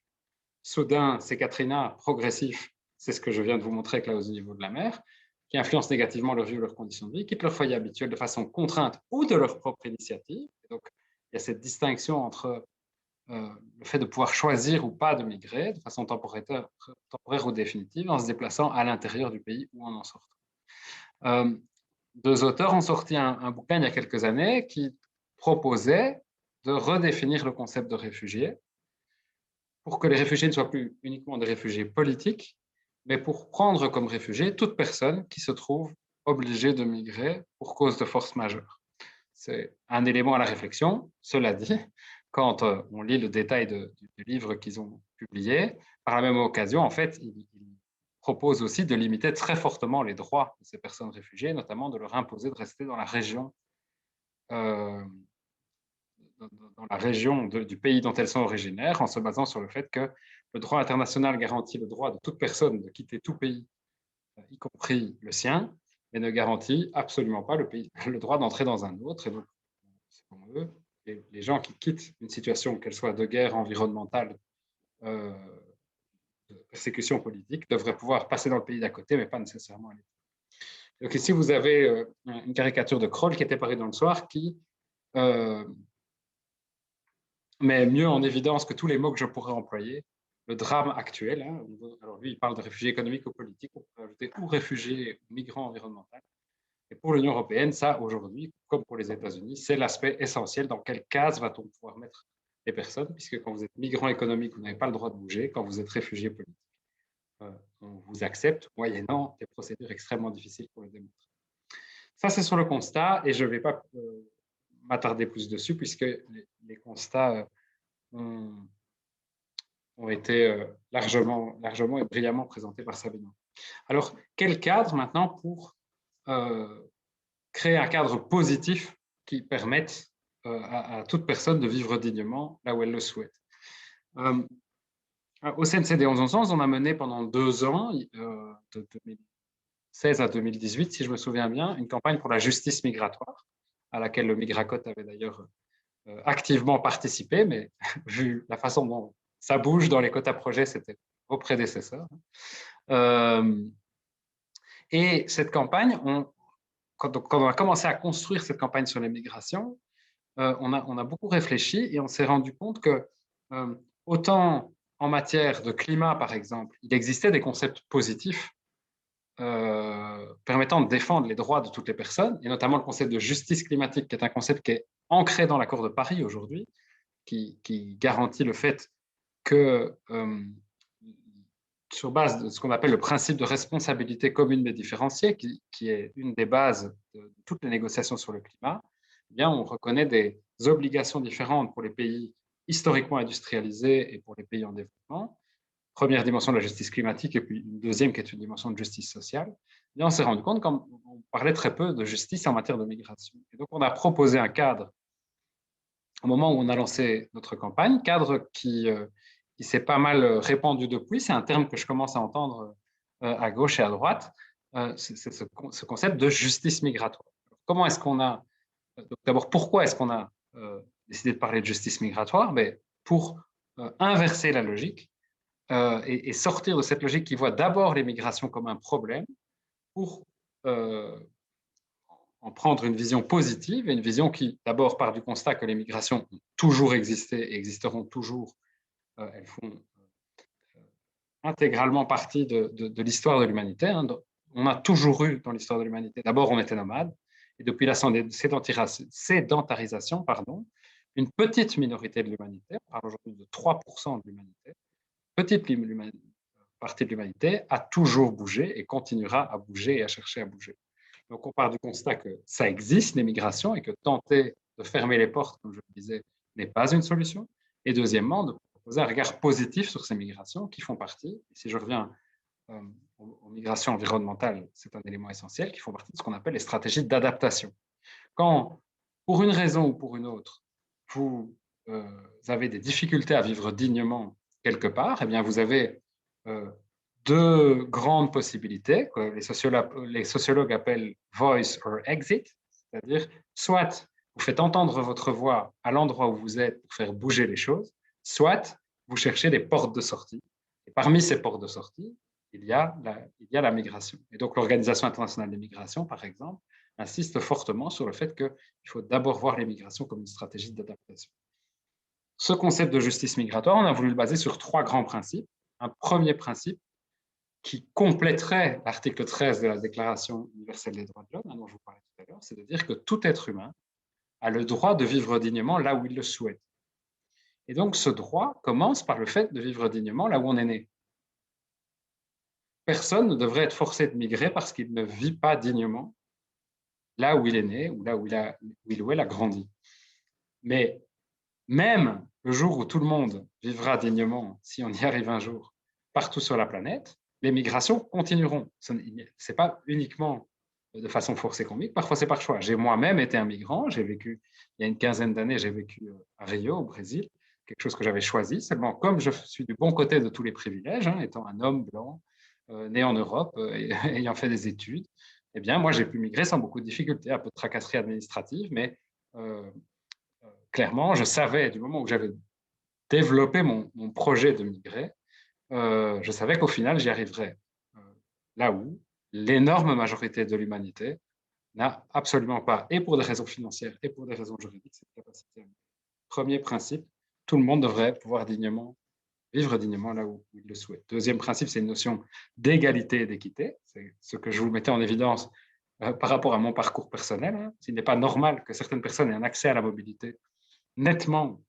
soudain, c'est Katrina, progressif, c'est ce que je viens de vous montrer avec la hausse du niveau de la mer, qui influence négativement leur vie ou leurs conditions de vie, quittent leur foyer habituel de façon contrainte ou de leur propre initiative. Et donc, il y a cette distinction entre le fait de pouvoir choisir ou pas de migrer de façon temporaire ou définitive en se déplaçant à l'intérieur du pays ou en sortant. Deux auteurs ont sorti un bouquin il y a quelques années qui proposait de redéfinir le concept de réfugié pour que les réfugiés ne soient plus uniquement des réfugiés politiques, mais pour prendre comme réfugié toute personne qui se trouve obligée de migrer pour cause de force majeure. C'est un élément à la réflexion. Cela dit, quand on lit le détail du livre qu'ils ont publié, par la même occasion, en fait, ils proposent aussi de limiter très fortement les droits de ces personnes réfugiées, notamment de leur imposer de rester dans la région du pays dont elles sont originaires, en se basant sur le fait que le droit international garantit le droit de toute personne de quitter tout pays, y compris le sien, mais ne garantit absolument pas le droit d'entrer dans un autre. Et donc, selon eux, les gens qui quittent une situation, qu'elle soit de guerre environnementale, de persécution politique, devraient pouvoir passer dans le pays d'à côté, mais pas nécessairement aller. Donc ici, vous avez une caricature de Kroll qui était parue dans le Soir, qui met mieux en évidence que tous les mots que je pourrais employer le drame actuel. Hein. Alors lui, il parle de réfugiés économiques ou politiques, on peut ajouter ou réfugiés ou migrants environnementaux. Et pour l'Union européenne, ça, aujourd'hui, comme pour les États-Unis, c'est l'aspect essentiel. Dans quelle case va-t-on pouvoir mettre les personnes? Puisque quand vous êtes migrant économique, vous n'avez pas le droit de bouger. Quand vous êtes réfugié politique, on vous accepte, moyennant des procédures extrêmement difficiles pour le démontrer. Ça, c'est sur le constat, et je ne vais pas m'attarder plus dessus, puisque les constats ont été largement et brillamment présentés par Sabine. Alors, quel cadre maintenant pour créer un cadre positif qui permette à toute personne de vivre dignement là où elle le souhaite? Au CNCD 1111, on a mené pendant 2 ans, de 2016 à 2018, si je me souviens bien, une campagne pour la justice migratoire, à laquelle le Migracot avait d'ailleurs activement participé, mais vu la façon dont ça bouge dans les quotas projets, c'était vos prédécesseurs. Et cette campagne, quand on a commencé à construire cette campagne sur les migrations, on a beaucoup réfléchi et on s'est rendu compte que autant en matière de climat, par exemple, il existait des concepts positifs permettant de défendre les droits de toutes les personnes, et notamment le concept de justice climatique, qui est un concept qui est ancré dans l'accord de Paris aujourd'hui, qui garantit le fait que, sur base de ce qu'on appelle le principe de responsabilité commune mais différenciée, qui est une des bases de toutes les négociations sur le climat, eh bien, on reconnaît des obligations différentes pour les pays historiquement industrialisés et pour les pays en développement. Première dimension de la justice climatique et puis une deuxième qui est une dimension de justice sociale. Et on s'est rendu compte qu'on parlait très peu de justice en matière de migration. Et donc, on a proposé un cadre au moment où on a lancé notre campagne, cadre qui s'est pas mal répandu depuis. C'est un terme que je commence à entendre à gauche et à droite. C'est ce concept de justice migratoire. Comment est-ce qu'on a... D'abord, pourquoi est-ce qu'on a décidé de parler de justice migratoire? Pour inverser la logique et sortir de cette logique qui voit d'abord les migrations comme un problème pour en prendre une vision positive et une vision qui d'abord part du constat que les migrations ont toujours existé et existeront toujours. Elles font intégralement partie de l'histoire de l'humanité. Hein. On a toujours eu dans l'histoire de l'humanité, d'abord on était nomade, et depuis la sédentarisation, une petite minorité de l'humanité, on parle aujourd'hui de 3% de l'humanité, petite partie de l'humanité a toujours bougé et continuera à bouger et à chercher à bouger. Donc on part du constat que ça existe, les migrations, et que tenter de fermer les portes, comme je le disais, n'est pas une solution. Et deuxièmement, de proposer un regard positif sur ces migrations qui font partie, et si je reviens aux migrations environnementales, c'est un élément essentiel, qui font partie de ce qu'on appelle les stratégies d'adaptation. Quand, pour une raison ou pour une autre, vous avez des difficultés à vivre dignement quelque part, eh bien, vous avez deux grandes possibilités que les sociologues appellent voice or exit, c'est-à-dire soit vous faites entendre votre voix à l'endroit où vous êtes pour faire bouger les choses, soit vous cherchez des portes de sortie. Et parmi ces portes de sortie, il y a la migration. Et donc l'Organisation internationale des migrations, par exemple, insiste fortement sur le fait qu'il faut d'abord voir les migrations comme une stratégie d'adaptation. Ce concept de justice migratoire, on a voulu le baser sur trois grands principes. Un premier principe qui compléterait l'article 13 de la Déclaration universelle des droits de l'homme, dont je vous parlais tout à l'heure, c'est de dire que tout être humain a le droit de vivre dignement là où il le souhaite. Et donc ce droit commence par le fait de vivre dignement là où on est né. Personne ne devrait être forcé de migrer parce qu'il ne vit pas dignement là où il est né ou là où il ou elle a grandi. Mais même le jour où tout le monde vivra dignement, si on y arrive un jour, partout sur la planète, les migrations continueront. Ce n'est pas uniquement de façon forcée qu'on migre, parfois c'est par choix. J'ai moi-même été un migrant, j'ai vécu, il y a une quinzaine d'années, j'ai vécu à Rio, au Brésil, quelque chose que j'avais choisi, seulement comme je suis du bon côté de tous les privilèges, étant un homme blanc, né en Europe, ayant fait des études, eh bien moi j'ai pu migrer sans beaucoup de difficultés, un peu de tracasserie administrative, mais clairement, je savais, du moment où j'avais développé mon projet de migrer, je savais qu'au final, j'y arriverais. Là où l'énorme majorité de l'humanité n'a absolument pas, et pour des raisons financières et pour des raisons juridiques, cette capacité. Premier principe, tout le monde devrait pouvoir vivre dignement là où il le souhaite. Deuxième principe, c'est une notion d'égalité et d'équité. C'est ce que je vous mettais en évidence par rapport à mon parcours personnel. Il n'est pas normal que certaines personnes aient un accès à la mobilité nettement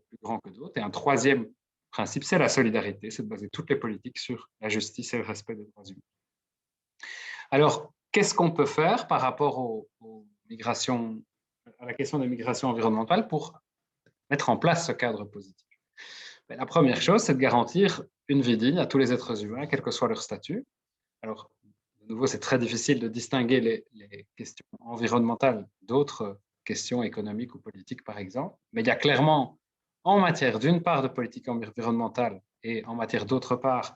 plus grand que d'autres. Et un troisième principe, c'est la solidarité, c'est de baser toutes les politiques sur la justice et le respect des droits humains. Alors, qu'est-ce qu'on peut faire par rapport aux migrations, à la question des migrations environnementales pour mettre en place ce cadre positif? La première chose, c'est de garantir une vie digne à tous les êtres humains, quel que soit leur statut. Alors, de nouveau, c'est très difficile de distinguer les questions environnementales d'autres questions économiques ou politiques, par exemple. Mais il y a clairement, en matière d'une part de politique environnementale et en matière d'autre part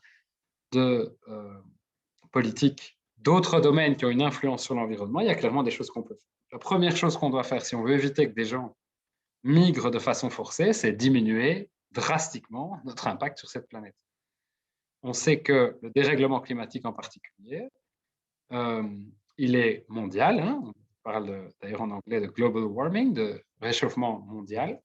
de politique d'autres domaines qui ont une influence sur l'environnement, il y a clairement des choses qu'on peut faire. La première chose qu'on doit faire si on veut éviter que des gens migrent de façon forcée, c'est diminuer drastiquement notre impact sur cette planète. On sait que le dérèglement climatique en particulier, il est mondial, on parle d'ailleurs en anglais de global warming, de réchauffement mondial.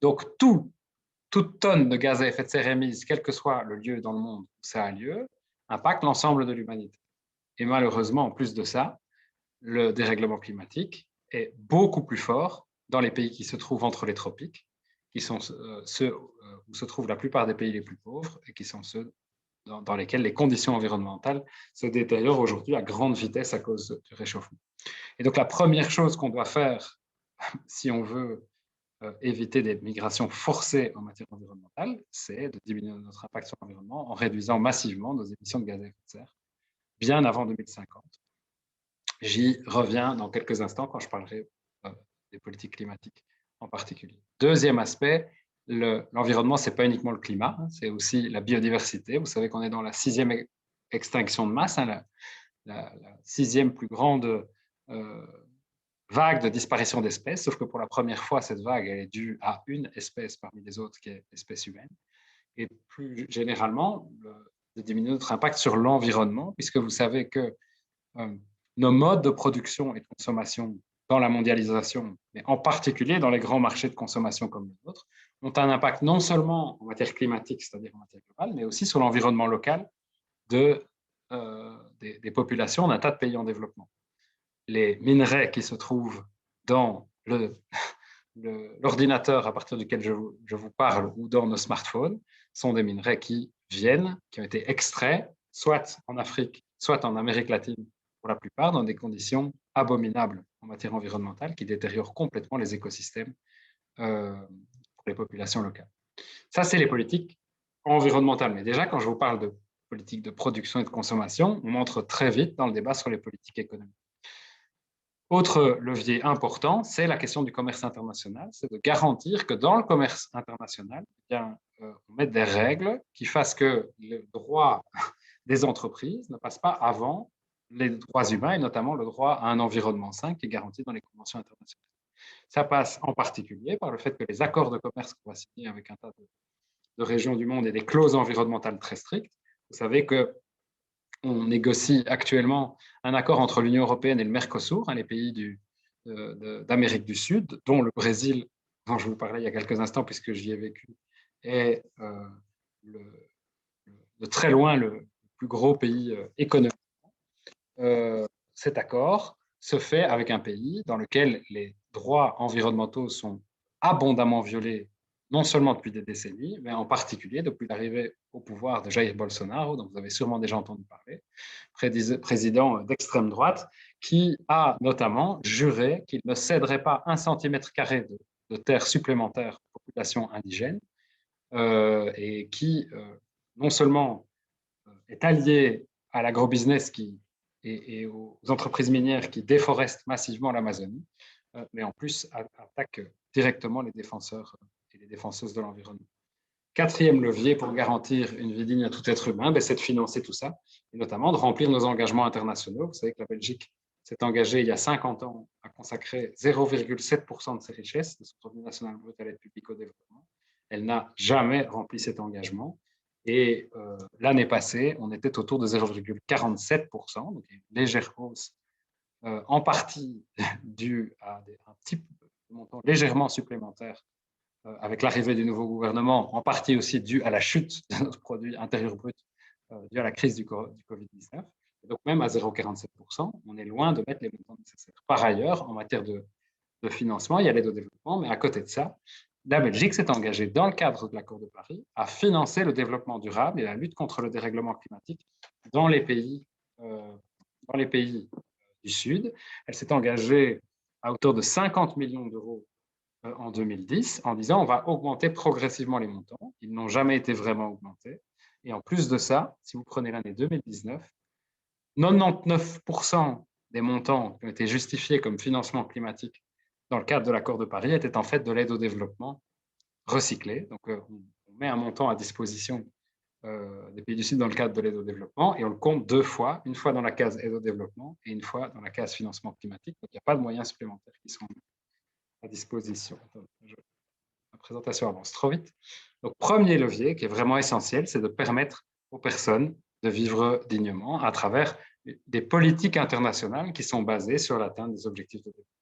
Donc toute tonne de gaz à effet de serre émise, quel que soit le lieu dans le monde où ça a lieu, impacte l'ensemble de l'humanité. Et malheureusement, en plus de ça, le dérèglement climatique est beaucoup plus fort dans les pays qui se trouvent entre les tropiques, qui sont ceux où se trouvent la plupart des pays les plus pauvres et qui sont ceux dans lesquels les conditions environnementales se détériorent aujourd'hui à grande vitesse à cause du réchauffement. Et donc la première chose qu'on doit faire si on veut éviter des migrations forcées en matière environnementale, c'est de diminuer notre impact sur l'environnement en réduisant massivement nos émissions de gaz à effet de serre bien avant 2050. J'y reviens dans quelques instants quand je parlerai des politiques climatiques en particulier. Deuxième aspect, l'environnement, ce n'est pas uniquement le climat, c'est aussi la biodiversité. Vous savez qu'on est dans la 6e extinction de masse, la 6e plus grande vague de disparition d'espèces, sauf que pour la première fois, cette vague elle est due à une espèce parmi les autres, qui est l'espèce humaine. Et plus généralement, de diminuer notre impact sur l'environnement, puisque vous savez que nos modes de production et de consommation dans la mondialisation, mais en particulier dans les grands marchés de consommation comme les nôtres, ont un impact non seulement en matière climatique, c'est-à-dire en matière globale, mais aussi sur l'environnement local des populations d'un tas de pays en développement. Les minerais qui se trouvent dans l'ordinateur à partir duquel je vous parle ou dans nos smartphones sont des minerais qui ont été extraits, soit en Afrique, soit en Amérique latine, pour la plupart, dans des conditions abominables en matière environnementale qui détériorent complètement les écosystèmes pour les populations locales. Ça, c'est les politiques environnementales. Mais déjà, quand je vous parle de politique de production et de consommation, on entre très vite dans le débat sur les politiques économiques. Autre levier important, c'est la question du commerce international, c'est de garantir que dans le commerce international, eh bien, on mette des règles qui fassent que le droit des entreprises ne passe pas avant les droits humains et notamment le droit à un environnement sain qui est garanti dans les conventions internationales. Ça passe en particulier par le fait que les accords de commerce qu'on va signer avec un tas de régions du monde et des clauses environnementales très strictes. Vous savez qu'on négocie actuellement un accord entre l'Union européenne et le Mercosur, les pays d'Amérique du Sud, dont le Brésil, dont je vous parlais il y a quelques instants puisque j'y ai vécu, est de très loin le plus gros pays économique. Cet accord se fait avec un pays dans lequel les droits environnementaux sont abondamment violés, non seulement depuis des décennies, mais en particulier depuis l'arrivée au pouvoir de Jair Bolsonaro, dont vous avez sûrement déjà entendu parler, président d'extrême droite, qui a notamment juré qu'il ne céderait pas 1 cm² de terre supplémentaire aux populations indigènes, et qui non seulement est allié à l'agrobusiness et aux entreprises minières qui déforestent massivement l'Amazonie, mais en plus attaque directement les défenseurs et les défenseuses de l'environnement. 4e levier pour garantir une vie digne à tout être humain, c'est de financer tout ça, et notamment de remplir nos engagements internationaux. Vous savez que la Belgique s'est engagée il y a 50 ans à consacrer 0,7% de ses richesses, de son revenu national brut à l'aide publique au développement. Elle n'a jamais rempli cet engagement. Et l'année passée, on était autour de 0,47%, donc une légère hausse, en partie due à un petit montant légèrement supplémentaire avec l'arrivée du nouveau gouvernement, en partie aussi due à la chute de notre produit intérieur brut due à la crise du Covid-19. Donc même à 0,47%, on est loin de mettre les montants nécessaires. Par ailleurs, en matière de financement, il y a l'aide au développement, mais à côté de ça, la Belgique s'est engagée dans le cadre de l'accord de Paris à financer le développement durable et la lutte contre le dérèglement climatique dans les pays du Sud. Elle s'est engagée à hauteur de 50 millions d'euros en 2010 en disant on va augmenter progressivement les montants. Ils n'ont jamais été vraiment augmentés. Et en plus de ça, si vous prenez l'année 2019, 99% des montants qui ont été justifiés comme financement climatique dans le cadre de l'accord de Paris étaient en fait de l'aide au développement recyclée. Donc, on met un montant à disposition des pays du Sud dans le cadre de l'aide au développement et on le compte 2 fois, une fois dans la case aide au développement et une fois dans la case financement climatique. Donc, il n'y a pas de moyens supplémentaires qui sont à disposition. La présentation avance trop vite. Donc, premier levier qui est vraiment essentiel, c'est de permettre aux personnes de vivre dignement à travers des politiques internationales qui sont basées sur l'atteinte des objectifs de développement.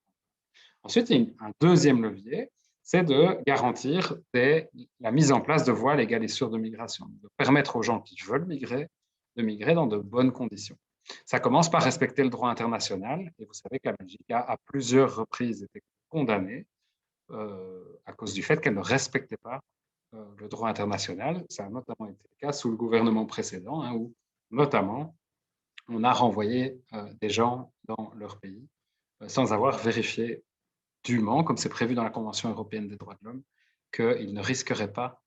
Ensuite, il y a un deuxième levier, c'est de garantir la mise en place de voies légales et sûres de migration, de permettre aux gens qui veulent migrer de migrer dans de bonnes conditions. Ça commence par respecter le droit international, et vous savez que la Belgique a à plusieurs reprises été condamnée à cause du fait qu'elle ne respectait pas le droit international. Ça a notamment été le cas sous le gouvernement précédent, où notamment on a renvoyé des gens dans leur pays sans avoir vérifié dûment, comme c'est prévu dans la Convention européenne des droits de l'homme, qu'ils ne risqueraient pas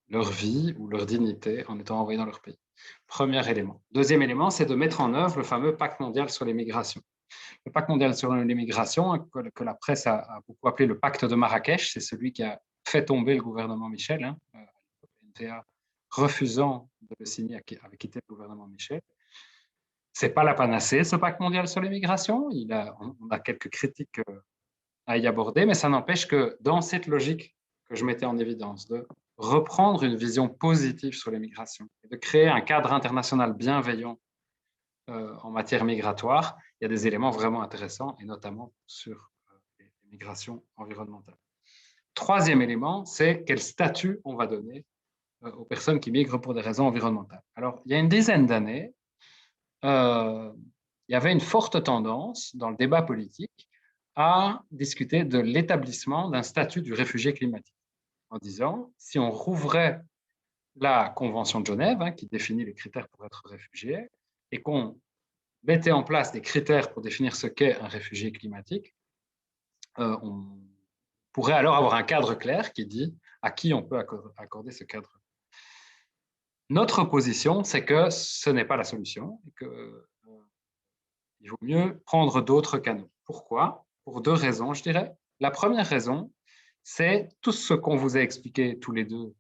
leur vie ou leur dignité en étant envoyés dans leur pays. Premier élément. Deuxième élément, c'est de mettre en œuvre le fameux pacte mondial sur les migrations. Le pacte mondial sur les migrations, que la presse a beaucoup appelé le pacte de Marrakech, c'est celui qui a fait tomber le gouvernement Michel, NTA refusant de le signer, avait quitté le gouvernement Michel. Ce n'est pas la panacée, ce pacte mondial sur les migrations. On a quelques critiques à y aborder, mais ça n'empêche que dans cette logique que je mettais en évidence, de reprendre une vision positive sur les migrations, et de créer un cadre international bienveillant en matière migratoire, il y a des éléments vraiment intéressants, et notamment sur les migrations environnementales. Troisième élément, c'est quel statut on va donner aux personnes qui migrent pour des raisons environnementales. Alors, il y a une dizaine d'années, il y avait une forte tendance dans le débat politique à discuter de l'établissement d'un statut du réfugié climatique, en disant, si on rouvrait la Convention de Genève, qui définit les critères pour être réfugié, et qu'on mettait en place des critères pour définir ce qu'est un réfugié climatique, on pourrait alors avoir un cadre clair qui dit à qui on peut accorder ce cadre. Notre position, c'est que ce n'est pas la solution et qu'il il vaut mieux prendre d'autres canaux. Pourquoi? Pour 2 raisons, je dirais. La première raison, c'est tout ce qu'on vous a expliqué tous les deux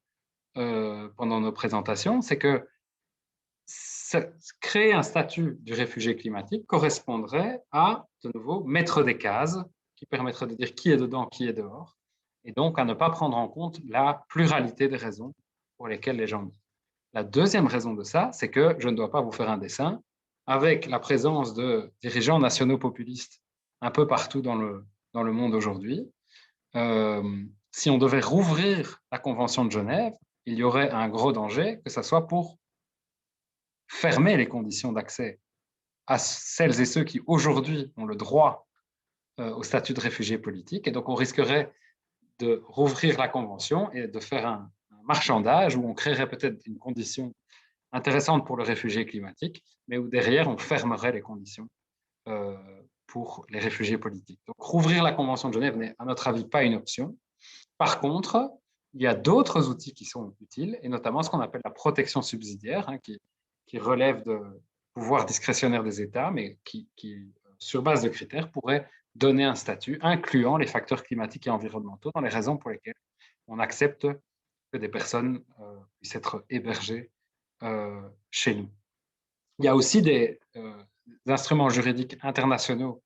pendant nos présentations, c'est que créer un statut du réfugié climatique correspondrait à, de nouveau, mettre des cases qui permettraient de dire qui est dedans, qui est dehors, et donc à ne pas prendre en compte la pluralité des raisons pour lesquelles les gens migrent. La deuxième raison de ça, c'est que je ne dois pas vous faire un dessin, avec la présence de dirigeants nationaux populistes un peu partout dans le monde aujourd'hui. Si on devait rouvrir la Convention de Genève, il y aurait un gros danger, que ce soit pour fermer les conditions d'accès à celles et ceux qui aujourd'hui ont le droit au statut de réfugié politique. Et donc, on risquerait de rouvrir la Convention et de faire un marchandage où on créerait peut-être une condition intéressante pour le réfugié climatique, mais où derrière, on fermerait les conditions pour les réfugiés politiques. Donc, rouvrir la Convention de Genève n'est, à notre avis, pas une option. Par contre, il y a d'autres outils qui sont utiles, et notamment ce qu'on appelle la protection subsidiaire, qui relève de pouvoir discrétionnaire des États, mais qui, sur base de critères, pourrait donner un statut incluant les facteurs climatiques et environnementaux dans les raisons pour lesquelles on accepte que des personnes puissent être hébergées chez nous. Il y a aussi des instruments juridiques internationaux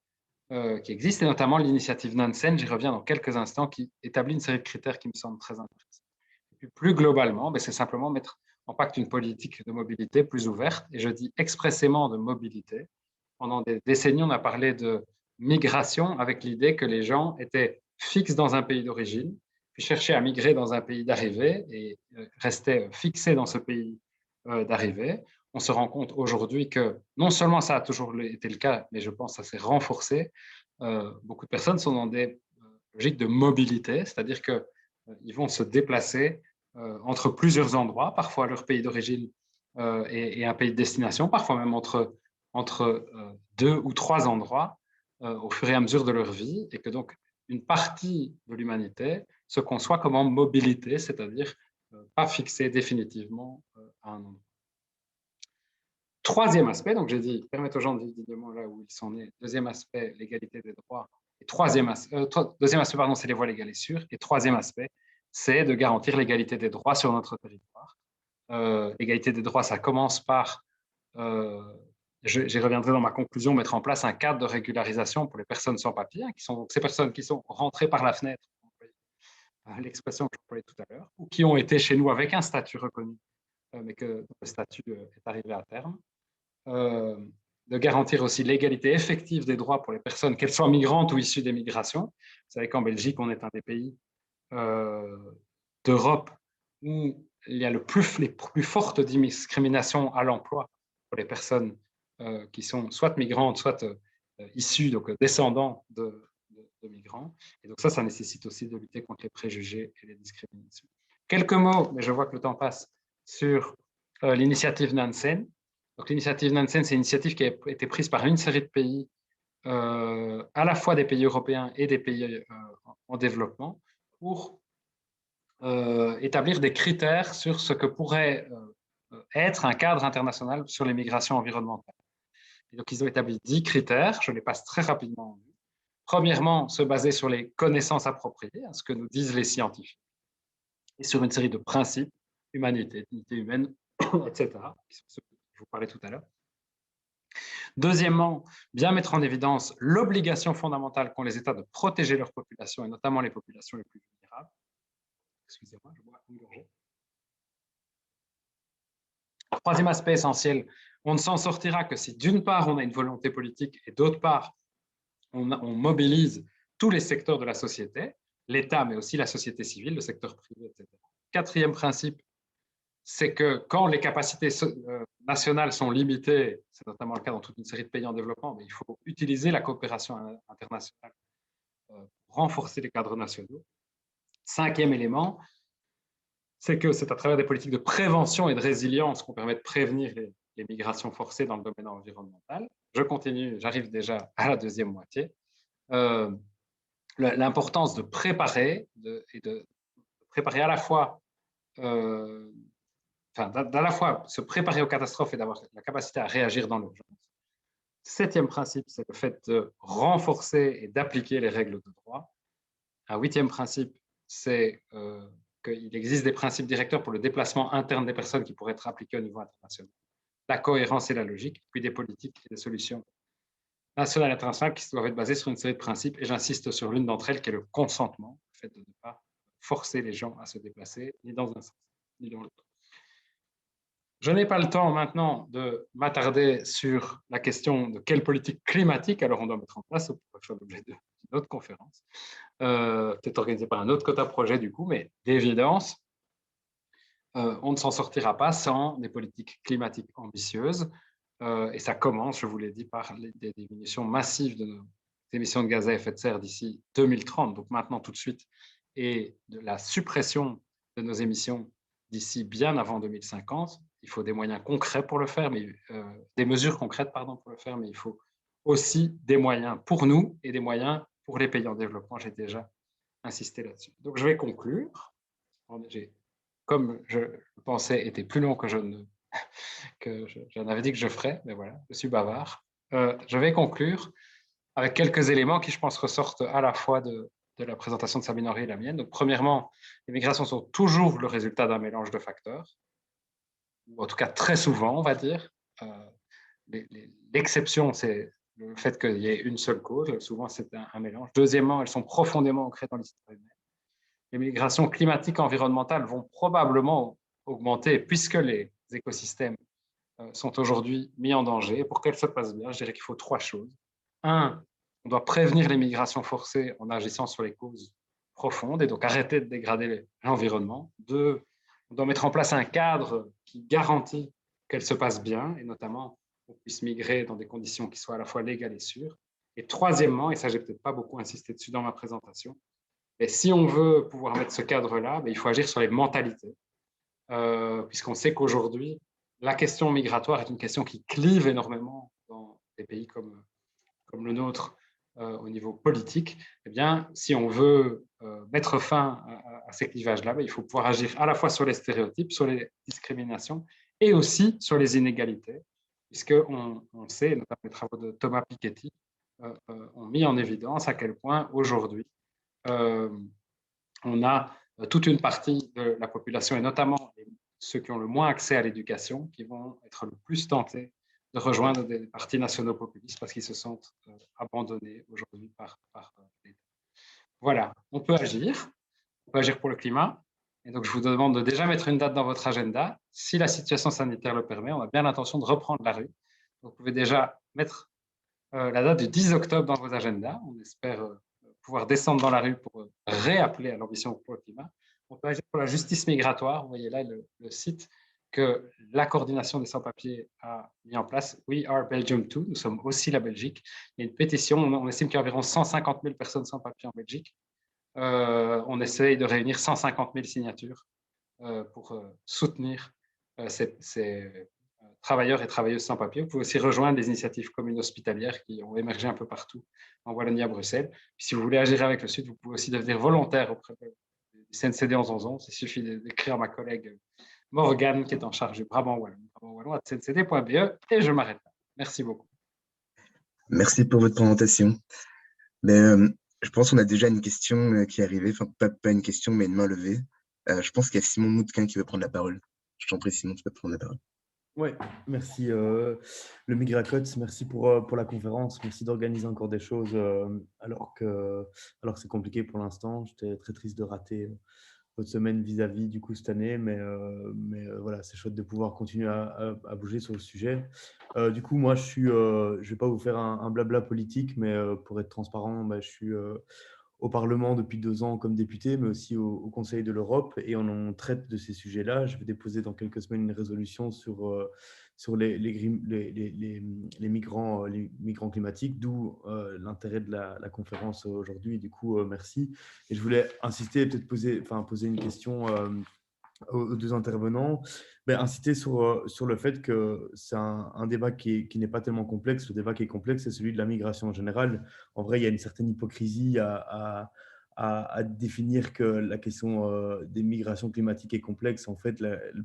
qui existent, et notamment l'initiative Nansen, j'y reviens dans quelques instants, qui établit une série de critères qui me semblent très intéressants. Et puis plus globalement, c'est simplement mettre en pacte une politique de mobilité plus ouverte, et je dis expressément de mobilité. Pendant des décennies, on a parlé de migration avec l'idée que les gens étaient fixes dans un pays d'origine, puis cherchaient à migrer dans un pays d'arrivée et restaient fixés dans ce pays d'arrivée. On se rend compte aujourd'hui que non seulement ça a toujours été le cas, mais je pense que ça s'est renforcé. Beaucoup de personnes sont dans des logiques de mobilité, c'est-à-dire qu'ils vont se déplacer entre plusieurs endroits, parfois leur pays d'origine et un pays de destination, parfois même entre 2 ou 3 endroits au fur et à mesure de leur vie, et que donc une partie de l'humanité se conçoit comme en mobilité, c'est-à-dire pas fixée définitivement à un endroit. Troisième aspect, donc j'ai dit permettre aux gens de vivre dignement là où ils sont nés. Deuxième aspect, l'égalité des droits. Et deuxième aspect, pardon, c'est les voies légales et sûres. Et troisième aspect, c'est de garantir l'égalité des droits sur notre territoire. L'égalité des droits, ça commence par, j'y reviendrai dans ma conclusion, mettre en place un cadre de régularisation pour les personnes sans papier, qui sont ces personnes qui sont rentrées par la fenêtre, l'expression que j'employais tout à l'heure, ou qui ont été chez nous avec un statut reconnu, mais que le statut est arrivé à terme. De garantir aussi l'égalité effective des droits pour les personnes, qu'elles soient migrantes ou issues des migrations. Vous savez qu'en Belgique, on est un des pays d'Europe où il y a les plus fortes discriminations à l'emploi pour les personnes qui sont soit migrantes, soit issues, donc descendants de migrants. Et donc ça nécessite aussi de lutter contre les préjugés et les discriminations. Quelques mots, mais je vois que le temps passe, sur l'initiative Nansen. Donc, l'initiative Nansen, c'est une initiative qui a été prise par une série de pays, à la fois des pays européens et des pays en développement, pour établir des critères sur ce que pourrait être un cadre international sur les migrations environnementales. Et donc, ils ont établi 10 critères, je les passe très rapidement en vue. Premièrement, se baser sur les connaissances appropriées, ce que nous disent les scientifiques, et sur une série de principes, humanité, dignité humaine, etc., qui sont ceux je vous parlais tout à l'heure. Deuxièmement, bien mettre en évidence l'obligation fondamentale qu'ont les États de protéger leur population, et notamment les populations les plus vulnérables. Excusez-moi, je bois une gorgée. Troisième aspect essentiel, on ne s'en sortira que si d'une part on a une volonté politique et d'autre part on mobilise tous les secteurs de la société, l'État mais aussi la société civile, le secteur privé, etc. Quatrième principe, c'est que quand les capacités nationales sont limitées, c'est notamment le cas dans toute une série de pays en développement, mais il faut utiliser la coopération internationale pour renforcer les cadres nationaux. Cinquième élément, c'est que c'est à travers des politiques de prévention et de résilience qu'on permet de prévenir les migrations forcées dans le domaine environnemental. Je continue, j'arrive déjà à la deuxième moitié. L'importance de préparer, et de préparer à la fois d'à la fois se préparer aux catastrophes et d'avoir la capacité à réagir dans l'urgence. 7e principe, c'est le fait de renforcer et d'appliquer les règles de droit. Un 8e principe, c'est qu'il existe des principes directeurs pour le déplacement interne des personnes qui pourraient être appliqués au niveau international. La cohérence et la logique, puis des politiques et des solutions nationales et internationales qui doivent être basées sur une série de principes. Et j'insiste sur l'une d'entre elles, qui est le consentement, le fait de ne pas forcer les gens à se déplacer, ni dans un sens, ni dans l'autre. Je n'ai pas le temps maintenant de m'attarder sur la question de quelle politique climatique alors on doit mettre en place, ou pour faire l'objet d'une autre conférence, peut-être organisée par un autre quota projet du coup, mais d'évidence, on ne s'en sortira pas sans des politiques climatiques ambitieuses. Et ça commence, je vous l'ai dit, par des diminutions massives de nos émissions de gaz à effet de serre d'ici 2030, donc maintenant tout de suite, et de la suppression de nos émissions d'ici bien avant 2050. Il faut des moyens concrets pour le faire, mais, des mesures concrètes pardon, pour le faire, mais il faut aussi des moyens pour nous et des moyens pour les pays en développement. J'ai déjà insisté là-dessus. Donc je vais conclure. Comme je pensais, été plus long que j'en avais dit que je ferais, mais voilà, je suis bavard. Je vais conclure avec quelques éléments qui, je pense, ressortent à la fois de la présentation de Sabine Henry et la mienne. Donc, premièrement, les migrations sont toujours le résultat d'un mélange de facteurs, ou en tout cas très souvent, on va dire. L'exception, c'est le fait qu'il y ait une seule cause. Souvent, c'est un mélange. Deuxièmement, elles sont profondément ancrées dans l'histoire humaine. Les migrations climatiques et environnementales vont probablement augmenter puisque les écosystèmes sont aujourd'hui mis en danger. Pour qu'elles se passent bien, je dirais qu'il faut 3 choses. 1, on doit prévenir les migrations forcées en agissant sur les causes profondes et donc arrêter de dégrader l'environnement. 2, on doit mettre en place un cadre qui garantit qu'elles se passent bien et notamment qu'on puisse migrer dans des conditions qui soient à la fois légales et sûres. Et troisièmement, et ça j'ai peut-être pas beaucoup insisté dessus dans ma présentation, mais si on veut pouvoir mettre ce cadre-là, il faut agir sur les mentalités, puisqu'on sait qu'aujourd'hui, la question migratoire est une question qui clive énormément dans des pays comme le nôtre au niveau politique. Eh bien, si on veut mettre fin à ces clivages-là, il faut pouvoir agir à la fois sur les stéréotypes, sur les discriminations et aussi sur les inégalités, puisqu'on sait, notamment les travaux de Thomas Piketty, ont mis en évidence à quel point aujourd'hui, on a toute une partie de la population, et notamment ceux qui ont le moins accès à l'éducation, qui vont être le plus tentés de rejoindre des partis nationaux populistes parce qu'ils se sentent abandonnés aujourd'hui par l'État. Voilà, on peut agir pour le climat. Et donc, je vous demande de déjà mettre une date dans votre agenda. Si la situation sanitaire le permet, on a bien l'intention de reprendre la rue. Donc, vous pouvez déjà mettre la date du 10 octobre dans vos agendas. On espère pouvoir descendre dans la rue pour réappeler à l'ambition pour le climat. On peut agir pour la justice migratoire. Vous voyez là le site que la coordination des sans-papiers a mis en place. We are Belgium too. Nous sommes aussi la Belgique. Il y a une pétition. On estime qu'il y a environ 150 000 personnes sans papiers en Belgique. On essaye de réunir 150 000 signatures pour soutenir ces travailleurs et travailleuses sans papier. Vous pouvez aussi rejoindre des initiatives communes hospitalières qui ont émergé un peu partout en Wallonie, à Bruxelles. Puis, si vous voulez agir avec le Sud, vous pouvez aussi devenir volontaire auprès du CNCD en 11. Il suffit d'écrire à ma collègue Morgane, qui est en charge du Brabant Wallon, à cncd.be, et je m'arrête là. Merci beaucoup. Merci pour votre présentation. Mais, je pense qu'on a déjà une question qui est arrivée, enfin pas une question, mais une main levée. Je pense qu'il y a Simon Moutquin qui veut prendre la parole. Je t'en prie, Simon, tu peux prendre la parole. Oui, merci le Migracots, merci pour la conférence, merci d'organiser encore des choses alors que c'est compliqué pour l'instant. J'étais très triste de rater votre semaine vis-à-vis du coup cette année, mais voilà, c'est chouette de pouvoir continuer à bouger sur le sujet. Du coup, moi, je vais pas vous faire un blabla politique, mais pour être transparent, je suis au Parlement depuis 2 ans comme député, mais aussi au Conseil de l'Europe, et on traite de ces sujets-là. Je vais déposer dans quelques semaines une résolution sur les migrants climatiques, d'où l'intérêt de la conférence aujourd'hui. Du coup, merci. Et je voulais insister, peut-être poser une question aux 2 intervenants, inciter sur le fait que c'est un débat qui n'est pas tellement complexe. Le débat qui est complexe, c'est celui de la migration en général. En vrai, il y a une certaine hypocrisie à définir que la question des migrations climatiques est complexe. En fait,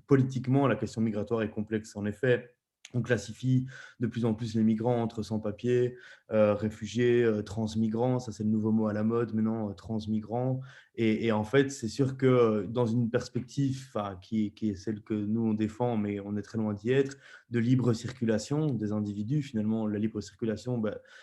politiquement, la question migratoire est complexe. En effet, On classifie de plus en plus les migrants entre sans-papiers, réfugiés, transmigrants, ça c'est le nouveau mot à la mode maintenant, transmigrants. Et en fait, c'est sûr que dans une perspective qui est celle que nous on défend, mais on est très loin d'y être, de libre circulation des individus, finalement, la libre circulation,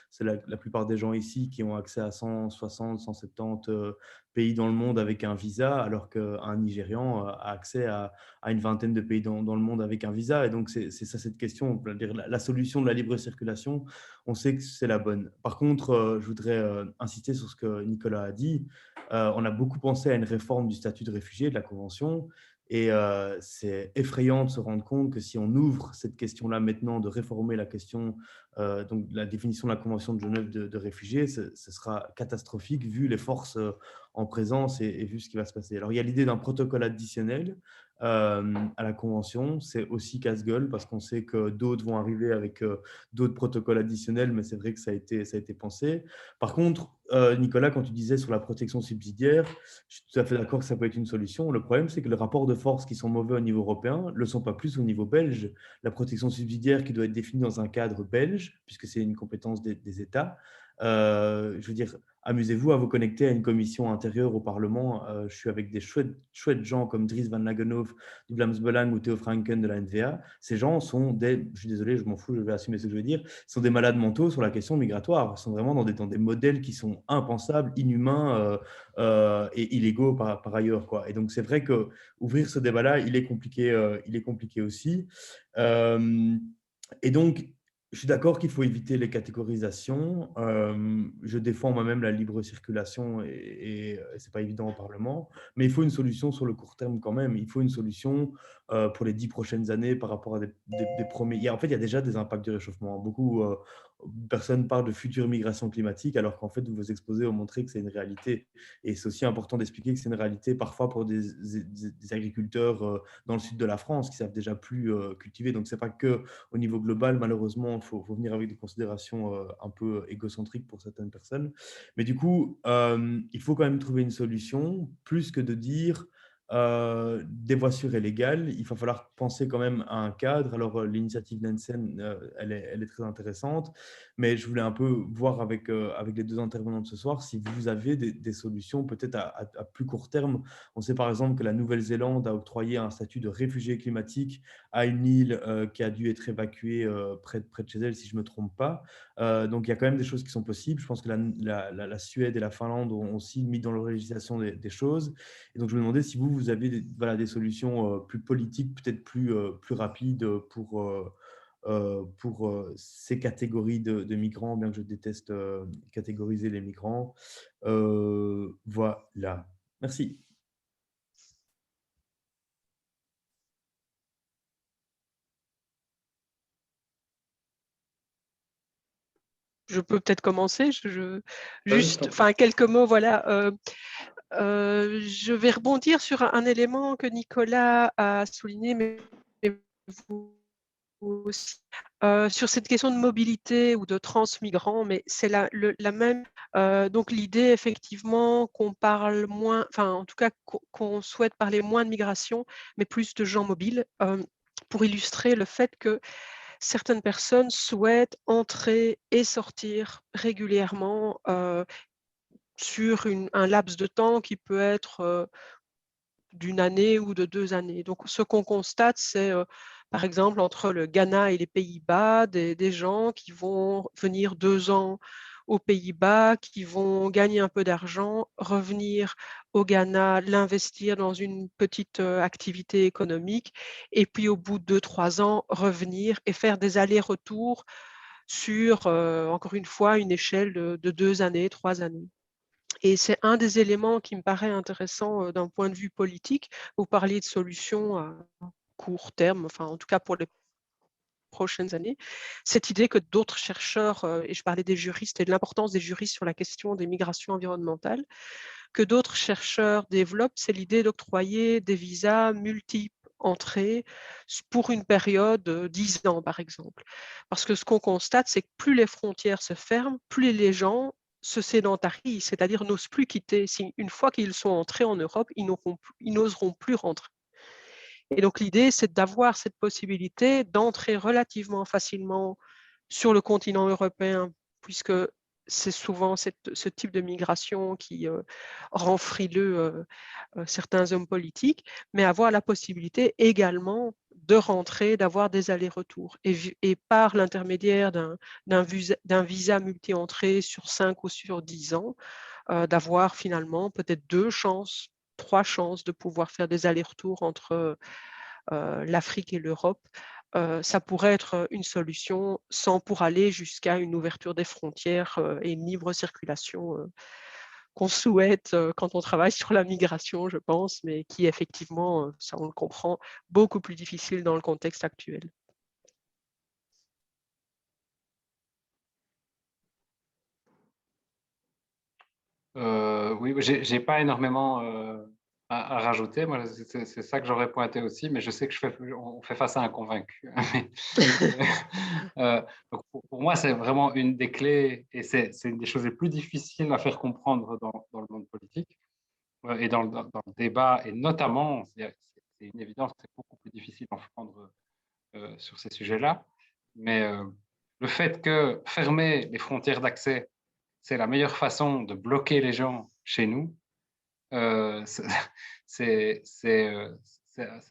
c'est la plupart des gens ici qui ont accès à 160, 170 pays dans le monde avec un visa, alors qu'un Nigérian a accès à une vingtaine de pays dans le monde avec un visa. Et donc, c'est ça cette question. La solution de la libre circulation, on sait que c'est la bonne. Par contre, je voudrais insister sur ce que Nicolas a dit. On a beaucoup pensé à une réforme du statut de réfugié, de la Convention. Et c'est effrayant de se rendre compte que si on ouvre cette question-là maintenant, de réformer la question, donc la définition de la Convention de Genève de réfugiés, ce sera catastrophique vu les forces en présence et vu ce qui va se passer. Alors, il y a l'idée d'un protocole additionnel à la Convention. C'est aussi casse-gueule parce qu'on sait que d'autres vont arriver avec d'autres protocoles additionnels, mais c'est vrai que ça a été pensé. Par contre, Nicolas, quand tu disais sur la protection subsidiaire, je suis tout à fait d'accord que ça peut être une solution. Le problème, c'est que les rapports de force qui sont mauvais au niveau européen ne le sont pas plus au niveau belge. La protection subsidiaire qui doit être définie dans un cadre belge, puisque c'est une compétence des États, je veux dire, amusez-vous à vous connecter à une commission intérieure au Parlement. Je suis avec des chouettes gens comme Dries Van Lagenhoff du Vlaams Belang ou Theo Franken de la NVA. Ces gens sont je suis désolé, je m'en fous, je vais assumer ce que je veux dire, sont des malades mentaux sur la question migratoire. Ils sont vraiment dans des modèles qui sont impensables, inhumains et illégaux par ailleurs, quoi. Et donc, c'est vrai qu'ouvrir ce débat-là, il est compliqué aussi. Et donc, je suis d'accord qu'il faut éviter les catégorisations. Je défends moi-même la libre circulation et ce n'est pas évident au Parlement. Mais il faut une solution sur le court terme quand même. Il faut une solution pour les 10 prochaines années par rapport à des premiers. En fait, il y a déjà des impacts du réchauffement. Beaucoup de personnes parlent de future migration climatique alors qu'en fait, vos exposés ont montré que c'est une réalité. Et c'est aussi important d'expliquer que c'est une réalité parfois pour des agriculteurs dans le sud de la France qui savent déjà plus cultiver. Donc, ce n'est pas que au niveau global, malheureusement, il faut venir avec des considérations un peu égocentriques pour certaines personnes. Mais du coup, il faut quand même trouver une solution, plus que de dire des voitures illégales. Il va falloir penser quand même à un cadre. Alors, l'initiative Nansen, elle est très intéressante, mais je voulais un peu voir avec les deux intervenants de ce soir si vous avez des solutions peut-être à plus court terme. On sait par exemple que la Nouvelle-Zélande a octroyé un statut de réfugié climatique à une île qui a dû être évacuée près de chez elle, si je ne me trompe pas. Donc, il y a quand même des choses qui sont possibles. Je pense que la Suède et la Finlande ont aussi mis dans leur législation des choses. Et donc, je me demandais si vous avez des solutions plus politiques, peut-être plus rapides pour ces catégories de migrants, bien que je déteste catégoriser les migrants. Voilà. Merci. Je peux peut-être commencer. Juste, quelques mots, voilà. Je vais rebondir sur un élément que Nicolas a souligné, mais vous aussi, sur cette question de mobilité ou de transmigrants, mais c'est la même. Donc l'idée, effectivement, qu'on parle moins, enfin en tout cas qu'on souhaite parler moins de migration, mais plus de gens mobiles, pour illustrer le fait que certaines personnes souhaitent entrer et sortir régulièrement sur un laps de temps qui peut être d'une année ou de 2 années. Donc, ce qu'on constate, c'est par exemple entre le Ghana et les Pays-Bas, des gens qui vont venir 2 ans aux Pays-Bas, qui vont gagner un peu d'argent, revenir au Ghana, l'investir dans une petite activité économique, et puis au bout de 2-3 ans, revenir et faire des allers-retours sur, encore une fois, une échelle de 2 années, 3 années. Et c'est un des éléments qui me paraît intéressant d'un point de vue politique. Vous parliez de solutions à court terme, enfin en tout cas pour les prochaines années. Cette idée que d'autres chercheurs, et je parlais des juristes et de l'importance des juristes sur la question des migrations environnementales, que d'autres chercheurs développent, c'est l'idée d'octroyer des visas multiples entrées pour une période de 10 ans, par exemple. Parce que ce qu'on constate, c'est que plus les frontières se ferment, plus les gens se sédentarisent, c'est-à-dire n'osent plus quitter. Une fois qu'ils sont entrés en Europe, ils n'oseront plus rentrer. Et donc, l'idée, c'est d'avoir cette possibilité d'entrer relativement facilement sur le continent européen, puisque c'est souvent ce type de migration qui rend frileux certains hommes politiques, mais avoir la possibilité également de rentrer, d'avoir des allers-retours. Et par l'intermédiaire d'un visa multi-entrée sur 5 ou sur 10 ans, d'avoir finalement peut-être 2 chances, 3 chances de pouvoir faire des allers-retours entre l'Afrique et l'Europe. Ça pourrait être une solution sans pour aller jusqu'à une ouverture des frontières et une libre circulation qu'on souhaite quand on travaille sur la migration, je pense, mais qui effectivement, ça on le comprend, beaucoup plus difficile dans le contexte actuel. Oui, j'ai pas énormément à rajouter. Moi, c'est ça que j'aurais pointé aussi, mais je sais que on fait face à un convaincu. Donc pour moi, c'est vraiment une des clés et c'est une des choses les plus difficiles à faire comprendre dans le monde politique et dans le débat. Et notamment, c'est une évidence que c'est beaucoup plus difficile d'en prendre sur ces sujets-là. Mais le fait que fermer les frontières d'accès, c'est la meilleure façon de bloquer les gens chez nous, c'est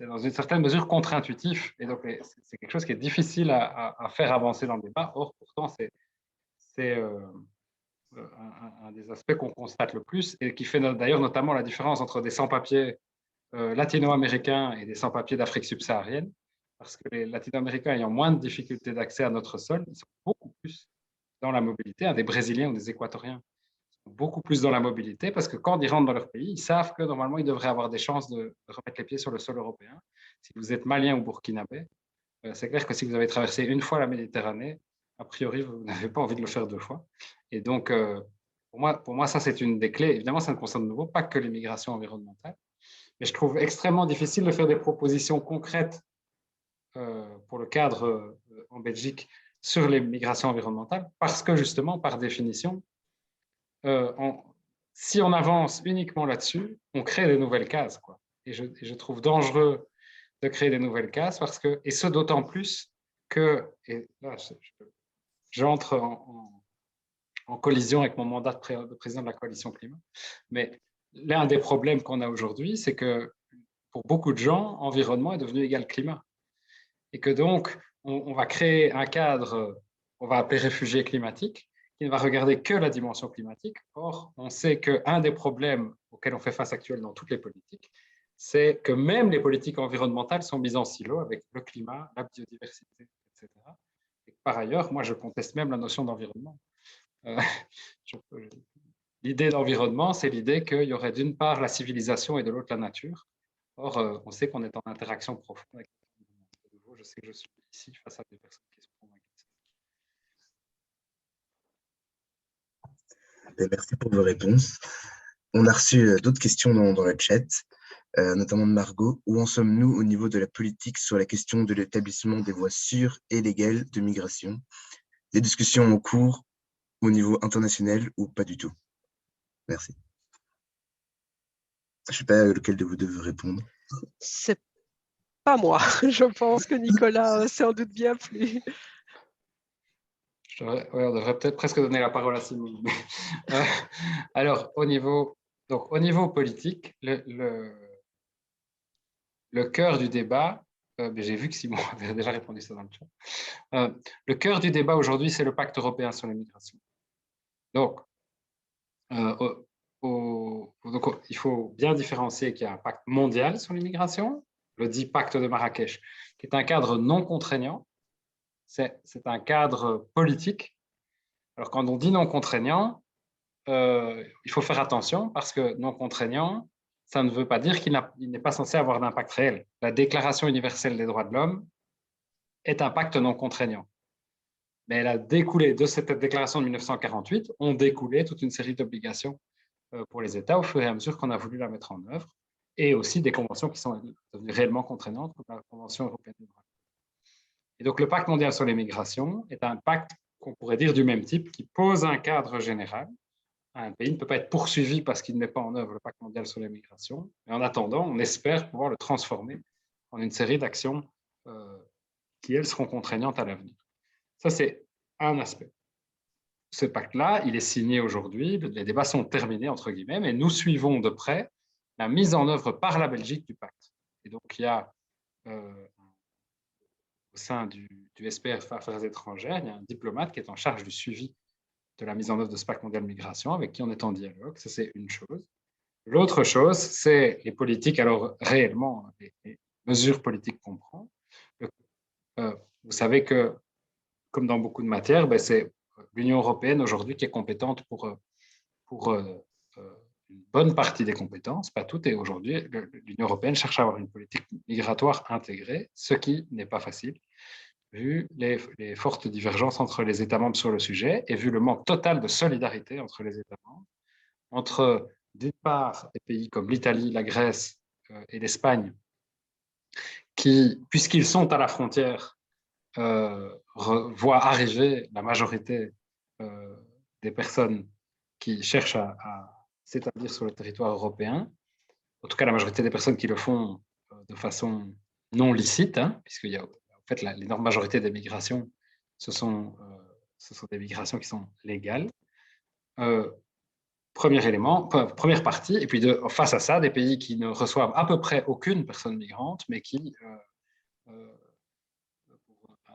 dans une certaine mesure contre-intuitif. Et donc, c'est quelque chose qui est difficile à faire avancer dans le débat. Or, pourtant, c'est un des aspects qu'on constate le plus et qui fait d'ailleurs notamment la différence entre des sans-papiers latino-américains et des sans-papiers d'Afrique subsaharienne. Parce que les latino-américains ayant moins de difficultés d'accès à notre sol, ils sont beaucoup plus dans la mobilité, des Brésiliens ou des Équatoriens beaucoup plus dans la mobilité parce que quand ils rentrent dans leur pays, ils savent que normalement, ils devraient avoir des chances de remettre les pieds sur le sol européen. Si vous êtes malien ou burkinabé, c'est clair que si vous avez traversé une fois la Méditerranée, a priori, vous n'avez pas envie de le faire 2 fois. Et donc, pour moi, ça, c'est une des clés. Évidemment, ça ne concerne de nouveau pas que les migrations environnementales, mais je trouve extrêmement difficile de faire des propositions concrètes pour le cadre en Belgique sur les migrations environnementales parce que justement, par définition, si on avance uniquement là-dessus, on crée des nouvelles cases, quoi. Et je trouve dangereux de créer des nouvelles cases parce que, et ce d'autant plus que, et là, j'entre en collision avec mon mandat de président de la coalition climat, mais l'un des problèmes qu'on a aujourd'hui, c'est que pour beaucoup de gens, environnement est devenu égal climat. Et que donc, on va créer un cadre, on va appeler réfugié climatique, qui ne va regarder que la dimension climatique. Or, on sait qu'un des problèmes auxquels on fait face actuellement dans toutes les politiques, c'est que même les politiques environnementales sont mises en silo avec le climat, la biodiversité, etc. Et par ailleurs, moi, je conteste même la notion d'environnement. L'idée d'environnement, c'est l'idée qu'il y aurait d'une part la civilisation et de l'autre la nature. Or, on sait qu'on est en interaction profonde avec l'environnement. Je sais que je suis ici face à des personnes qui sont convaincues. Merci pour vos réponses. On a reçu d'autres questions dans le chat, notamment de Margot. Où en sommes-nous au niveau de la politique sur la question de l'établissement des voies sûres et légales de migration? Des discussions en cours au niveau international ou pas du tout? Merci. Je ne sais pas lequel de vous deux veut répondre. C'est pas moi. Je pense que Nicolas s'en doute bien plus. On devrait peut-être presque donner la parole à Simon. Alors, au niveau politique, le cœur du débat, j'ai vu que Simon avait déjà répondu ça dans le chat. Le cœur du débat aujourd'hui, c'est le pacte européen sur les migrations. Donc, il faut bien différencier qu'il y a un pacte mondial sur l'immigration, le dit pacte de Marrakech, qui est un cadre non contraignant. C'est un cadre politique. Alors, quand on dit non contraignant, il faut faire attention parce que non contraignant, ça ne veut pas dire qu'il n'est pas censé avoir d'impact réel. La Déclaration universelle des droits de l'homme est un pacte non contraignant. Mais elle a découlé de cette déclaration de 1948, ont découlé toute une série d'obligations pour les États au fur et à mesure qu'on a voulu la mettre en œuvre, et aussi des conventions qui sont devenues réellement contraignantes, comme la Convention européenne des droits de l'homme. Et donc le pacte mondial sur les migrations est un pacte qu'on pourrait dire du même type, qui pose un cadre général. Un pays ne peut pas être poursuivi parce qu'il ne met pas en œuvre le pacte mondial sur les migrations, mais en attendant, on espère pouvoir le transformer en une série d'actions qui, elles, seront contraignantes à l'avenir. Ça, c'est un aspect. Ce pacte-là, il est signé aujourd'hui, les débats sont terminés, entre guillemets, mais nous suivons de près la mise en œuvre par la Belgique du pacte. Et donc, il y a au sein du SPF Affaires étrangères, il y a un diplomate qui est en charge du suivi de la mise en œuvre de ce pacte mondial migration, avec qui on est en dialogue. Ça, c'est une chose. L'autre chose, c'est les politiques, alors réellement, les mesures politiques qu'on prend. Vous savez que, comme dans beaucoup de matières, c'est l'Union européenne aujourd'hui qui est compétente pour une bonne partie des compétences, pas toutes, et aujourd'hui, l'Union européenne cherche à avoir une politique migratoire intégrée, ce qui n'est pas facile, vu les fortes divergences entre les États membres sur le sujet, et vu le manque total de solidarité entre les États membres, entre, d'une part, des pays comme l'Italie, la Grèce et l'Espagne, qui, puisqu'ils sont à la frontière, voient arriver la majorité des personnes qui cherchent à s'établir sur le territoire européen, en tout cas la majorité des personnes qui le font de façon non licite, puisqu'il y a en fait l'énorme majorité des migrations, ce sont des migrations qui sont légales. Premier élément, première partie, et puis face à ça, des pays qui ne reçoivent à peu près aucune personne migrante, mais qui, pour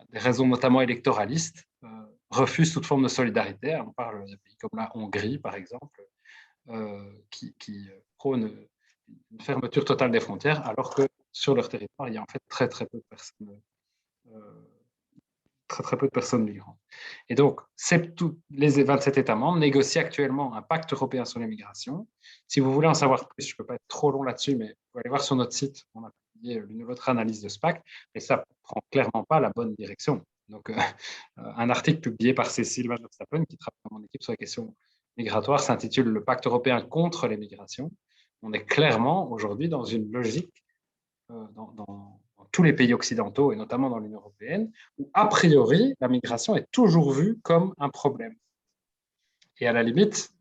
des raisons notamment électoralistes, refusent toute forme de solidarité. On parle de pays comme la Hongrie, par exemple, qui prônent une fermeture totale des frontières, alors que sur leur territoire, il y a en fait très peu de personnes, très peu de personnes migrantes. Et donc, les 27 États membres négocient actuellement un pacte européen sur l'immigration. Si vous voulez en savoir plus, je ne peux pas être trop long là-dessus, mais vous allez voir sur notre site, on a publié l'une ou l'autre analyse de ce pacte, et ça ne prend clairement pas la bonne direction. Donc, un article publié par Cécile Van der Stappen, qui travaille dans mon équipe sur la question migratoire, s'intitule « Le pacte européen contre les migrations ». On est clairement aujourd'hui dans une logique, dans tous les pays occidentaux, et notamment dans l'Union européenne, où a priori, la migration est toujours vue comme un problème. Et à la limite,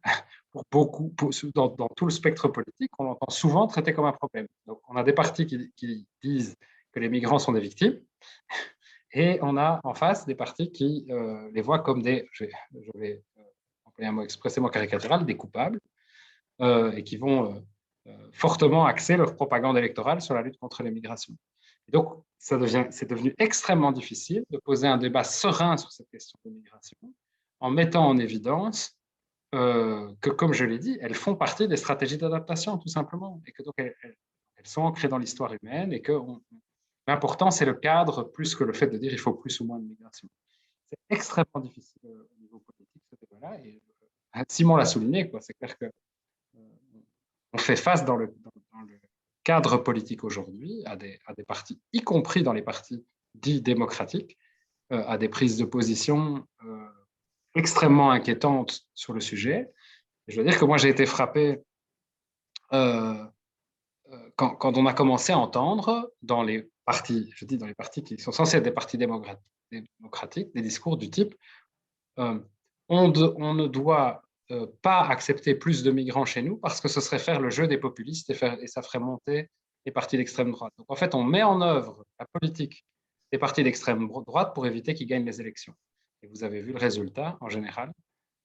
dans tout le spectre politique, on l'entend souvent traité comme un problème. Donc, on a des partis qui disent que les migrants sont des victimes, et on a en face des partis qui les voient comme je vais employer un mot expressément caricatural, des coupables, et qui vont fortement axer leur propagande électorale sur la lutte contre les migrations. Et donc, c'est devenu extrêmement difficile de poser un débat serein sur cette question de migration en mettant en évidence que, comme je l'ai dit, elles font partie des stratégies d'adaptation, tout simplement, et que donc elles sont ancrées dans l'histoire humaine, et que l'important, c'est le cadre, plus que le fait de dire il faut plus ou moins de migration. C'est extrêmement difficile au niveau politique, ce débat-là, et Simon l'a souligné, c'est clair que on fait face dans le cadre politique aujourd'hui à des partis, y compris dans les partis dits démocratiques, à des prises de position extrêmement inquiétantes sur le sujet. Et je veux dire que moi, j'ai été frappé quand on a commencé à entendre dans les partis, je dis dans les partis qui sont censés être des partis démocratiques, des discours du type on ne doit pas accepter plus de migrants chez nous parce que ce serait faire le jeu des populistes et ça ferait monter les partis d'extrême droite. Donc en fait, on met en œuvre la politique des partis d'extrême droite pour éviter qu'ils gagnent les élections. Et vous avez vu le résultat, en général,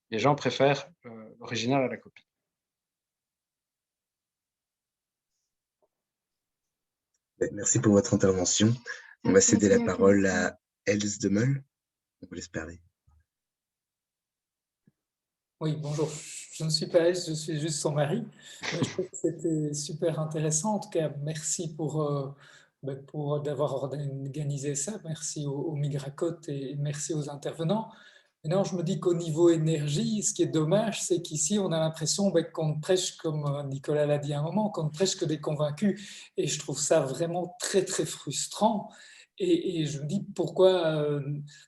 les gens préfèrent l'original à la copie. Merci pour votre intervention. On va céder la parole à Els de Meul. On vous laisse parler. Oui, bonjour. Je ne suis pas Elle, je suis juste son mari. Mais je trouve que c'était super intéressant. En tout cas, merci pour d'avoir organisé ça. Merci au Migracot et merci aux intervenants. Maintenant, je me dis qu'au niveau énergie, ce qui est dommage, c'est qu'ici, on a l'impression qu'on ne prêche, comme Nicolas l'a dit à un moment, qu'on ne prêche que des convaincus. Et je trouve ça vraiment très, très frustrant. Et je me dis pourquoi,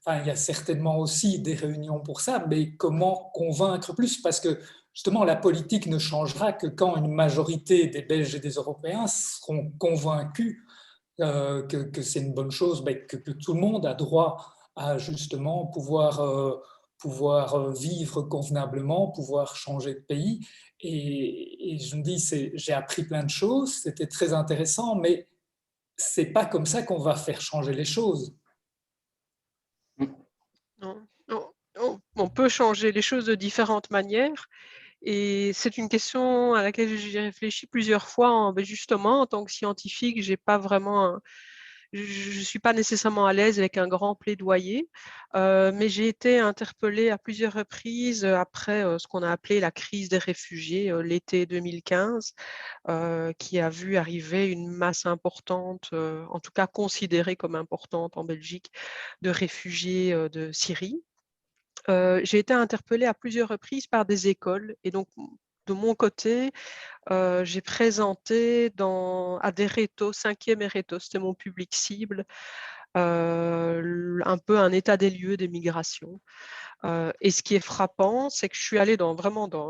il y a certainement aussi des réunions pour ça, mais comment convaincre plus? Parce que justement, la politique ne changera que quand une majorité des Belges et des Européens seront convaincus que c'est une bonne chose, que tout le monde a droit à justement pouvoir vivre convenablement, pouvoir changer de pays. Et je me dis, j'ai appris plein de choses, c'était très intéressant, mais c'est pas comme ça qu'on va faire changer les choses. Non, on peut changer les choses de différentes manières. Et c'est une question à laquelle j'ai réfléchi plusieurs fois. Justement, en tant que scientifique, j'ai pas vraiment je ne suis pas nécessairement à l'aise avec un grand plaidoyer, mais j'ai été interpellée à plusieurs reprises après ce qu'on a appelé la crise des réfugiés l'été 2015, qui a vu arriver une masse importante, en tout cas considérée comme importante en Belgique, de réfugiés de Syrie. J'ai été interpellée à plusieurs reprises par des écoles et donc de mon côté, j'ai présenté à des rétos, 5e et rétos, c'était mon public cible, un peu un état des lieux des migrations. Et ce qui est frappant, c'est que je suis allée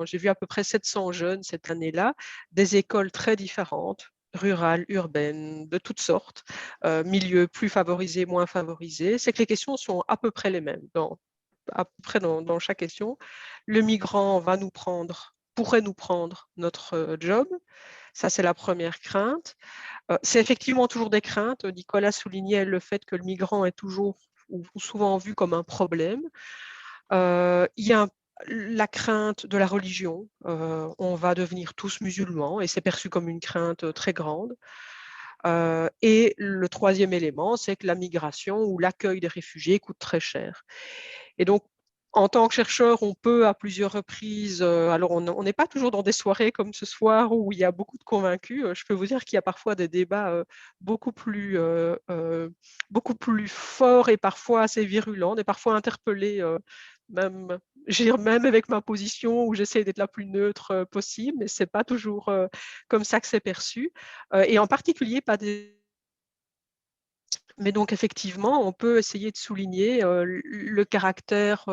j'ai vu à peu près 700 jeunes cette année-là, des écoles très différentes, rurales, urbaines, de toutes sortes, milieux plus favorisés, moins favorisés. C'est que les questions sont à peu près les mêmes à peu près dans chaque question. Le migrant pourrait nous prendre notre job. Ça, c'est la première crainte. C'est effectivement toujours des craintes. Nicolas soulignait le fait que le migrant est toujours ou souvent vu comme un problème. Il y a la crainte de la religion. On va devenir tous musulmans et c'est perçu comme une crainte très grande. Et le troisième élément, c'est que la migration ou l'accueil des réfugiés coûte très cher. Et donc, en tant que chercheur, on peut à plusieurs reprises, alors on n'est pas toujours dans des soirées comme ce soir où il y a beaucoup de convaincus. Je peux vous dire qu'il y a parfois des débats beaucoup plus forts et parfois assez virulents, et parfois interpellés, même avec ma position où j'essaie d'être la plus neutre possible, mais ce n'est pas toujours comme ça que c'est perçu. Et en particulier, pas des... Mais donc, effectivement, on peut essayer de souligner le caractère,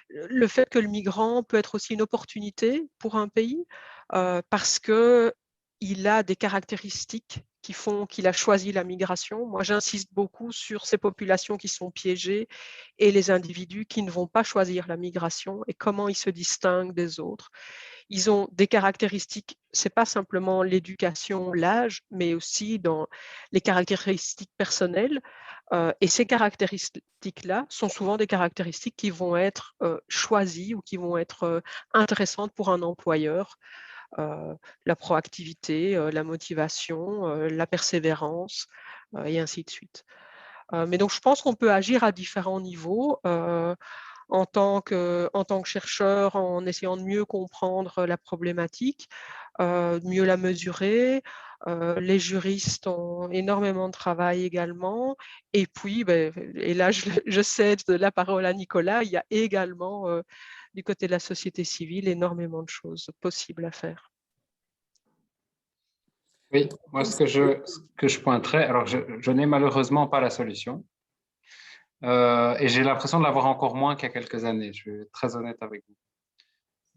le fait que le migrant peut être aussi une opportunité pour un pays parce qu'il a des caractéristiques qui font qu'il a choisi la migration. Moi, j'insiste beaucoup sur ces populations qui sont piégées et les individus qui ne vont pas choisir la migration et comment ils se distinguent des autres. Ils ont des caractéristiques, ce n'est pas simplement l'éducation, l'âge, mais aussi dans les caractéristiques personnelles. Et ces caractéristiques-là sont souvent des caractéristiques qui vont être choisies ou qui vont être intéressantes pour un employeur. La proactivité, la motivation, la persévérance, et ainsi de suite. Mais donc, je pense qu'on peut agir à différents niveaux. En tant que chercheur, en essayant de mieux comprendre la problématique, mieux la mesurer. Les juristes ont énormément de travail également. Et puis, et là, je cède la parole à Nicolas, il y a également, du côté de la société civile, énormément de choses possibles à faire. Oui, moi, ce que je pointerais, alors je n'ai malheureusement pas la solution. Et j'ai l'impression de l'avoir encore moins qu'il y a quelques années, je vais être très honnête avec vous.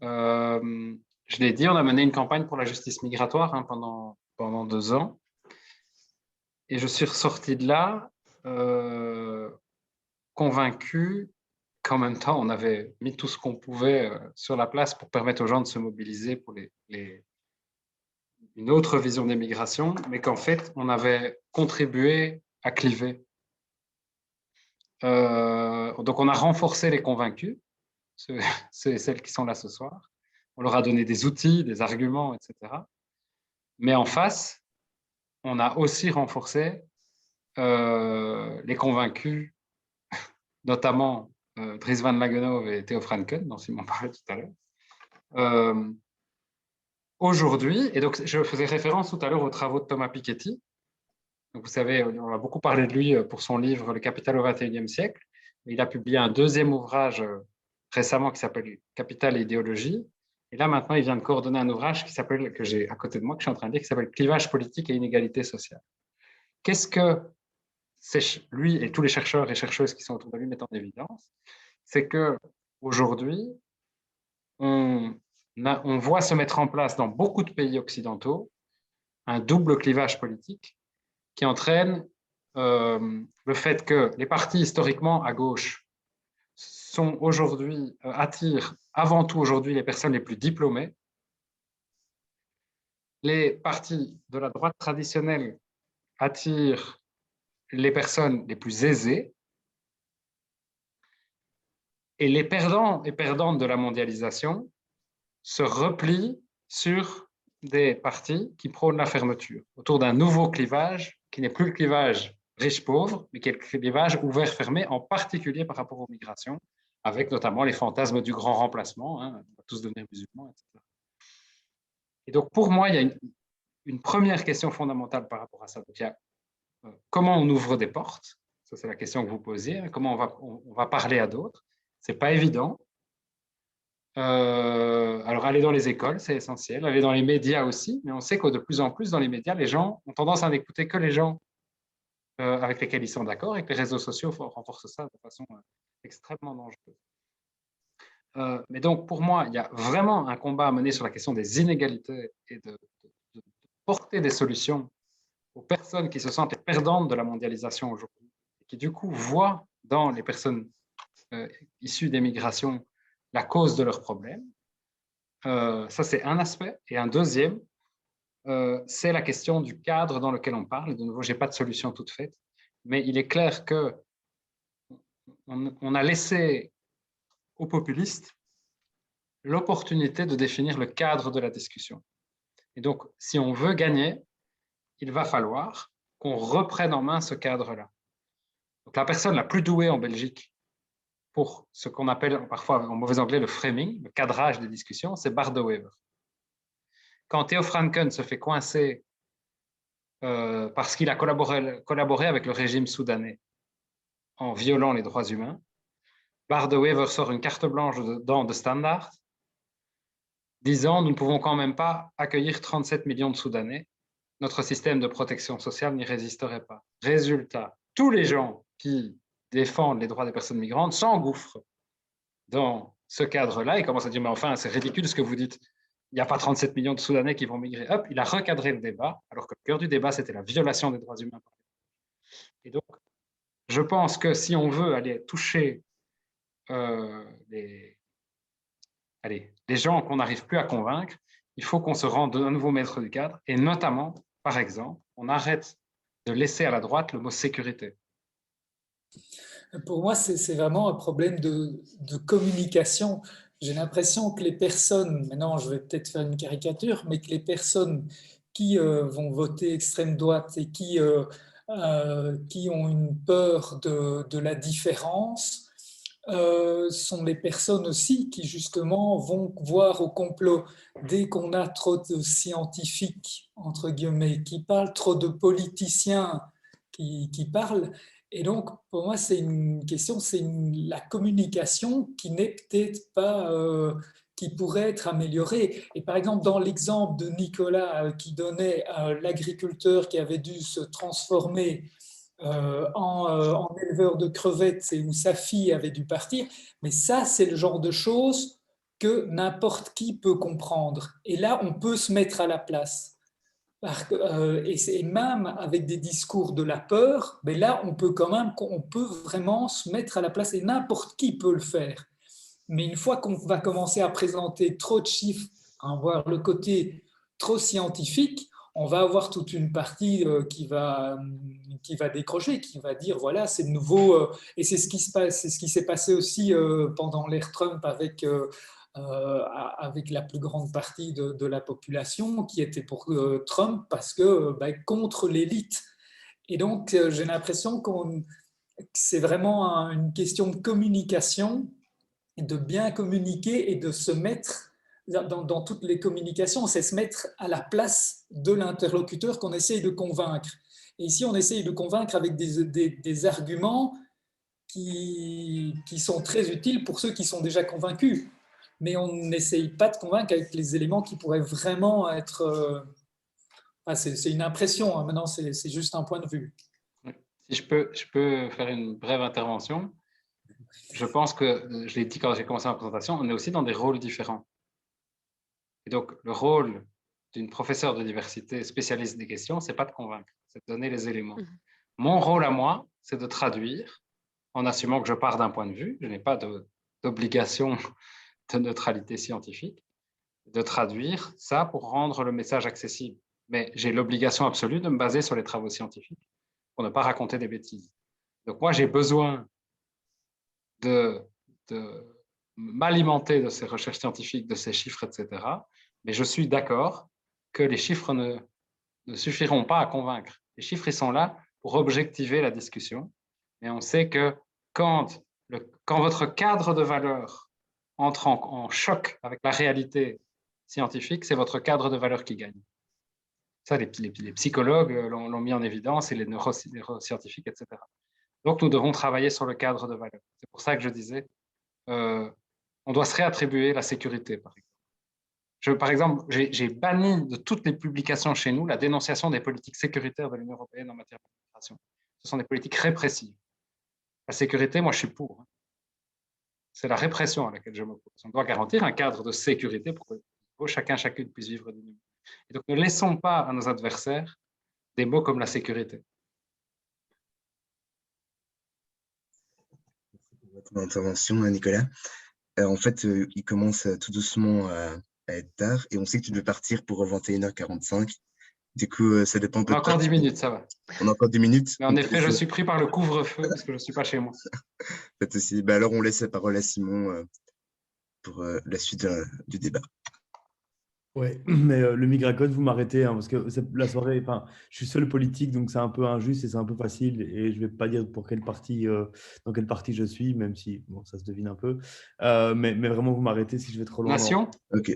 Je l'ai dit, on a mené une campagne pour la justice migratoire pendant 2 ans. Et je suis ressorti de là convaincu qu'en même temps, on avait mis tout ce qu'on pouvait sur la place pour permettre aux gens de se mobiliser pour une autre vision des migrations, mais qu'en fait, on avait contribué à cliver. Donc, on a renforcé les convaincus, celles qui sont là ce soir. On leur a donné des outils, des arguments, etc. Mais en face, on a aussi renforcé les convaincus, notamment Dries Van Langenhove et Theo Franken, dont Simon parlait tout à l'heure. Aujourd'hui, et donc je faisais référence tout à l'heure aux travaux de Thomas Piketty. Donc, vous savez, on a beaucoup parlé de lui pour son livre « Le capital au XXIe siècle ». Il a publié un 2e ouvrage récemment qui s'appelle « Capital et idéologie ». Et là, maintenant, il vient de coordonner un ouvrage que j'ai à côté de moi, que je suis en train de lire, qui s'appelle « Clivage politique et inégalité sociale ». Qu'est-ce que lui et tous les chercheurs et chercheuses qui sont autour de lui mettent en évidence? C'est qu'aujourd'hui, on voit se mettre en place dans beaucoup de pays occidentaux un double clivage politique qui entraîne le fait que les partis historiquement à gauche attirent avant tout aujourd'hui les personnes les plus diplômées. Les partis de la droite traditionnelle attire les personnes les plus aisées et les perdants et perdantes de la mondialisation se replient sur des partis qui prônent la fermeture, autour d'un nouveau clivage qui n'est plus le clivage riche-pauvre, mais qui est le clivage ouvert-fermé, en particulier par rapport aux migrations, avec notamment les fantasmes du grand remplacement, hein, on va tous devenir musulmans, etc. Et donc, pour moi, il y a une première question fondamentale par rapport à ça. Donc, il y a comment on ouvre des portes, ça c'est la question que vous posiez, comment on va parler à d'autres, c'est pas évident. Alors, aller dans les écoles, c'est essentiel, aller dans les médias aussi, mais on sait que de plus en plus, dans les médias, les gens ont tendance à n'écouter que les gens avec lesquels ils sont d'accord, et que les réseaux sociaux renforcent ça de façon extrêmement dangereuse. Mais donc, pour moi, il y a vraiment un combat à mener sur la question des inégalités et de porter des solutions aux personnes qui se sentent les perdantes de la mondialisation aujourd'hui, et qui du coup voient dans les personnes issues des migrations la cause de leurs problèmes. Ça, c'est un aspect. Et un deuxième, c'est la question du cadre dans lequel on parle. De nouveau, je n'ai pas de solution toute faite, mais il est clair qu'on a laissé aux populistes l'opportunité de définir le cadre de la discussion. Et donc, si on veut gagner, il va falloir qu'on reprenne en main ce cadre-là. Donc, la personne la plus douée en Belgique pour ce qu'on appelle parfois en mauvais anglais le framing, le cadrage des discussions, c'est Bart de Wever. Quand Theo Franken se fait coincer parce qu'il a collaboré avec le régime soudanais en violant les droits humains, Bart de Wever sort une carte blanche dans The Standard disant « Nous ne pouvons quand même pas accueillir 37 millions de Soudanais. Notre système de protection sociale n'y résisterait pas. » Résultat, tous les gens qui défendent les droits des personnes migrantes s'engouffrent dans ce cadre-là et commencent à dire « Mais enfin, c'est ridicule ce que vous dites. Il n'y a pas 37 millions de Soudanais qui vont migrer. » Hop, il a recadré le débat, alors que le cœur du débat, c'était la violation des droits humains. Et donc, je pense que si on veut aller toucher les gens qu'on n'arrive plus à convaincre, il faut qu'on se rende un nouveau maître du cadre, et notamment, par exemple, on arrête de laisser à la droite le mot sécurité. Pour moi, c'est vraiment un problème de communication. J'ai l'impression que les personnes, maintenant je vais peut-être faire une caricature, mais que les personnes qui vont voter extrême droite et qui ont une peur de la différence, sont les personnes aussi qui justement vont voir au complot dès qu'on a trop de scientifiques, entre guillemets, qui parlent, trop de politiciens qui parlent. Et donc, pour moi, c'est une question, c'est la communication qui n'est peut-être pas, qui pourrait être améliorée. Et par exemple, dans l'exemple de Nicolas qui donnait l'agriculteur qui avait dû se transformer en éleveur de crevettes et où sa fille avait dû partir, mais ça, c'est le genre de choses que n'importe qui peut comprendre. Et là, on peut se mettre à la place. Et même avec des discours de la peur, mais là, on peut vraiment se mettre à la place et n'importe qui peut le faire. Mais une fois qu'on va commencer à présenter trop de chiffres, à voir le côté trop scientifique, on va avoir toute une partie qui va décrocher, qui va dire voilà, c'est de nouveau. Et c'est ce qui se passe, c'est ce qui s'est passé aussi pendant l'ère Trump avec la plus grande partie de la population qui était pour Trump parce que contre l'élite. Et donc, j'ai l'impression que c'est vraiment une question de communication, de bien communiquer et de se mettre dans toutes les communications, c'est se mettre à la place de l'interlocuteur qu'on essaye de convaincre. Et ici, on essaye de convaincre avec des arguments qui sont très utiles pour ceux qui sont déjà convaincus. Mais on n'essaye pas de convaincre avec les éléments qui pourraient vraiment être... c'est une impression, hein. Maintenant c'est juste un point de vue. Si je peux faire une brève intervention, je pense que, je l'ai dit quand j'ai commencé ma présentation, on est aussi dans des rôles différents. Et donc, le rôle d'une professeure de diversité spécialiste des questions, ce n'est pas de convaincre, c'est de donner les éléments. Mon rôle à moi, c'est de traduire, en assumant que je pars d'un point de vue, je n'ai pas d'obligation de neutralité scientifique, de traduire ça pour rendre le message accessible. mais j'ai l'obligation absolue de me baser sur les travaux scientifiques pour ne pas raconter des bêtises. Donc moi, j'ai besoin de m'alimenter de ces recherches scientifiques, de ces chiffres, etc. Mais je suis d'accord que les chiffres ne suffiront pas à convaincre. Les chiffres, ils sont là pour objectiver la discussion. Mais on sait que quand votre cadre de valeur entre en choc avec la réalité scientifique, c'est votre cadre de valeur qui gagne. Ça, les psychologues l'ont mis en évidence et les neuroscientifiques, etc. Donc, nous devons travailler sur le cadre de valeur. C'est pour ça que je disais, on doit se réattribuer la sécurité, par exemple. Par exemple, j'ai banni de toutes les publications chez nous la dénonciation des politiques sécuritaires de l'Union européenne en matière d'immigration. Ce sont des politiques répressives. La sécurité, moi, je suis pour. C'est la répression à laquelle je m'oppose. On doit garantir un cadre de sécurité pour que chacune puisse vivre dignement. Et donc, ne laissons pas à nos adversaires des mots comme la sécurité. Merci pour votre intervention, Nicolas. En fait, il commence tout doucement à être tard et on sait que tu devais partir pour 21h45. Du coup, ça dépend On a encore 10 minutes, ça va. On a encore 10 minutes. Mais en effet, je suis pris par le couvre-feu parce que je ne suis pas chez moi. Pas de souci. Alors, on laisse la parole à Simon pour la suite du débat. Oui, mais le Migracode, vous m'arrêtez, parce que la soirée, je suis seul politique, donc c'est un peu injuste et c'est un peu facile, et je ne vais pas dire pour quelle partie, dans quelle partie je suis, même si bon, ça se devine un peu. Mais vraiment, vous m'arrêtez si je vais trop loin. Nation. Ok.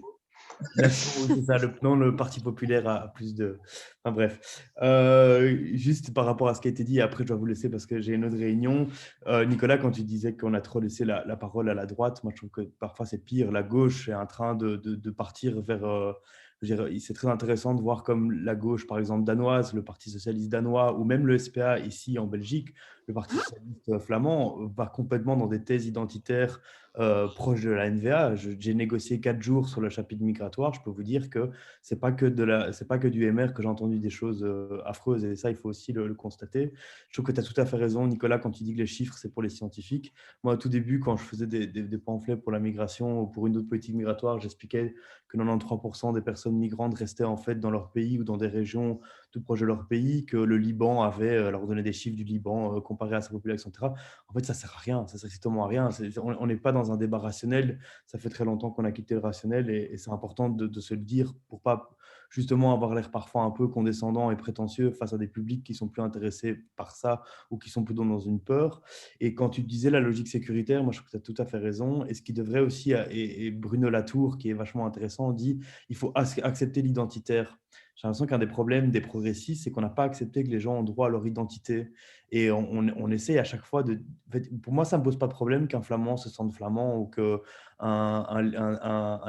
Nation, c'est ça, le Parti populaire a plus de… Enfin bref, juste par rapport à ce qui a été dit, après je dois vous laisser parce que j'ai une autre réunion. Nicolas, quand tu disais qu'on a trop laissé la parole à la droite, moi je trouve que parfois c'est pire. La gauche est en train de partir vers… c'est très intéressant de voir comme la gauche, par exemple, danoise, le Parti socialiste danois, ou même le SPA ici en Belgique, le Parti socialiste flamand, va complètement dans des thèses identitaires proches de la NVA. J'ai négocié 4 jours sur le chapitre migratoire. Je peux vous dire que c'est pas que du MR que j'ai entendu des choses affreuses, et ça, il faut aussi le constater. Je trouve que tu as tout à fait raison, Nicolas, quand tu dis que les chiffres, c'est pour les scientifiques. Moi, au tout début, quand je faisais des pamphlets pour la migration ou pour une autre politique migratoire, j'expliquais que 93% des personnes migrantes restaient en fait dans leur pays ou dans des régions tout proches de leur pays, que le Liban avait, leur donnait des chiffres du Liban comparé à sa population, etc. En fait, ça ne sert à rien, ça ne sert strictement à rien. On n'est pas dans un débat rationnel, ça fait très longtemps qu'on a quitté le rationnel, et c'est important de se le dire pour pas justement avoir l'air parfois un peu condescendant et prétentieux face à des publics qui sont plus intéressés par ça ou qui sont plutôt dans une peur. Et quand tu disais la logique sécuritaire, moi je trouve que tu as tout à fait raison. Et ce qui devrait aussi, et Bruno Latour, qui est vachement intéressant, dit il faut accepter l'identitaire. J'ai l'impression qu'un des problèmes des progressistes, c'est qu'on n'a pas accepté que les gens ont droit à leur identité. Et on essaie à chaque fois de… En fait, pour moi, ça ne me pose pas de problème qu'un flamand se sente flamand ou qu'un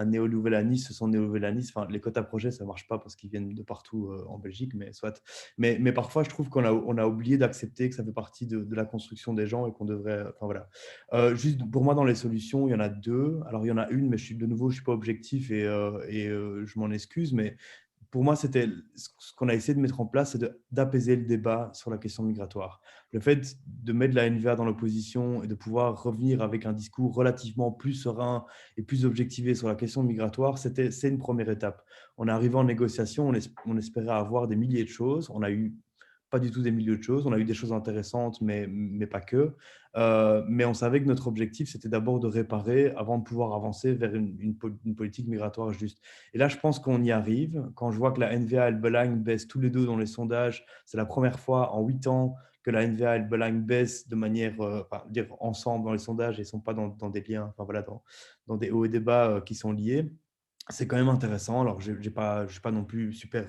néo-nouvelaniste se sente néo-nouvelaniste. Enfin, les quotas projets, ça ne marche pas parce qu'ils viennent de partout en Belgique, mais soit. Mais parfois, je trouve qu'on a oublié d'accepter que ça fait partie de la construction des gens et qu'on devrait… Enfin, voilà. Juste pour moi, dans les solutions, il y en a deux. Alors, il y en a une, mais de nouveau, je ne suis pas objectif et je m'en excuse, mais pour moi, c'était ce qu'on a essayé de mettre en place, c'est d'apaiser le débat sur la question migratoire. Le fait de mettre la NVA dans l'opposition et de pouvoir revenir avec un discours relativement plus serein et plus objectivé sur la question migratoire, c'est une première étape. On est arrivé en négociation, on espérait avoir des milliers de choses. On a eu pas du tout des milliers de choses. On a eu des choses intéressantes, mais pas que. Mais on savait que notre objectif, c'était d'abord de réparer avant de pouvoir avancer vers une politique migratoire juste. Et là, je pense qu'on y arrive. Quand je vois que la NVA et le Belang baissent tous les deux dans les sondages, c'est la première fois en 8 ans que la NVA et le Belang baissent de manière, dire ensemble dans les sondages et ne sont pas dans des liens, enfin voilà, dans des hauts et des bas qui sont liés. C'est quand même intéressant. Alors, je ne suis pas non plus super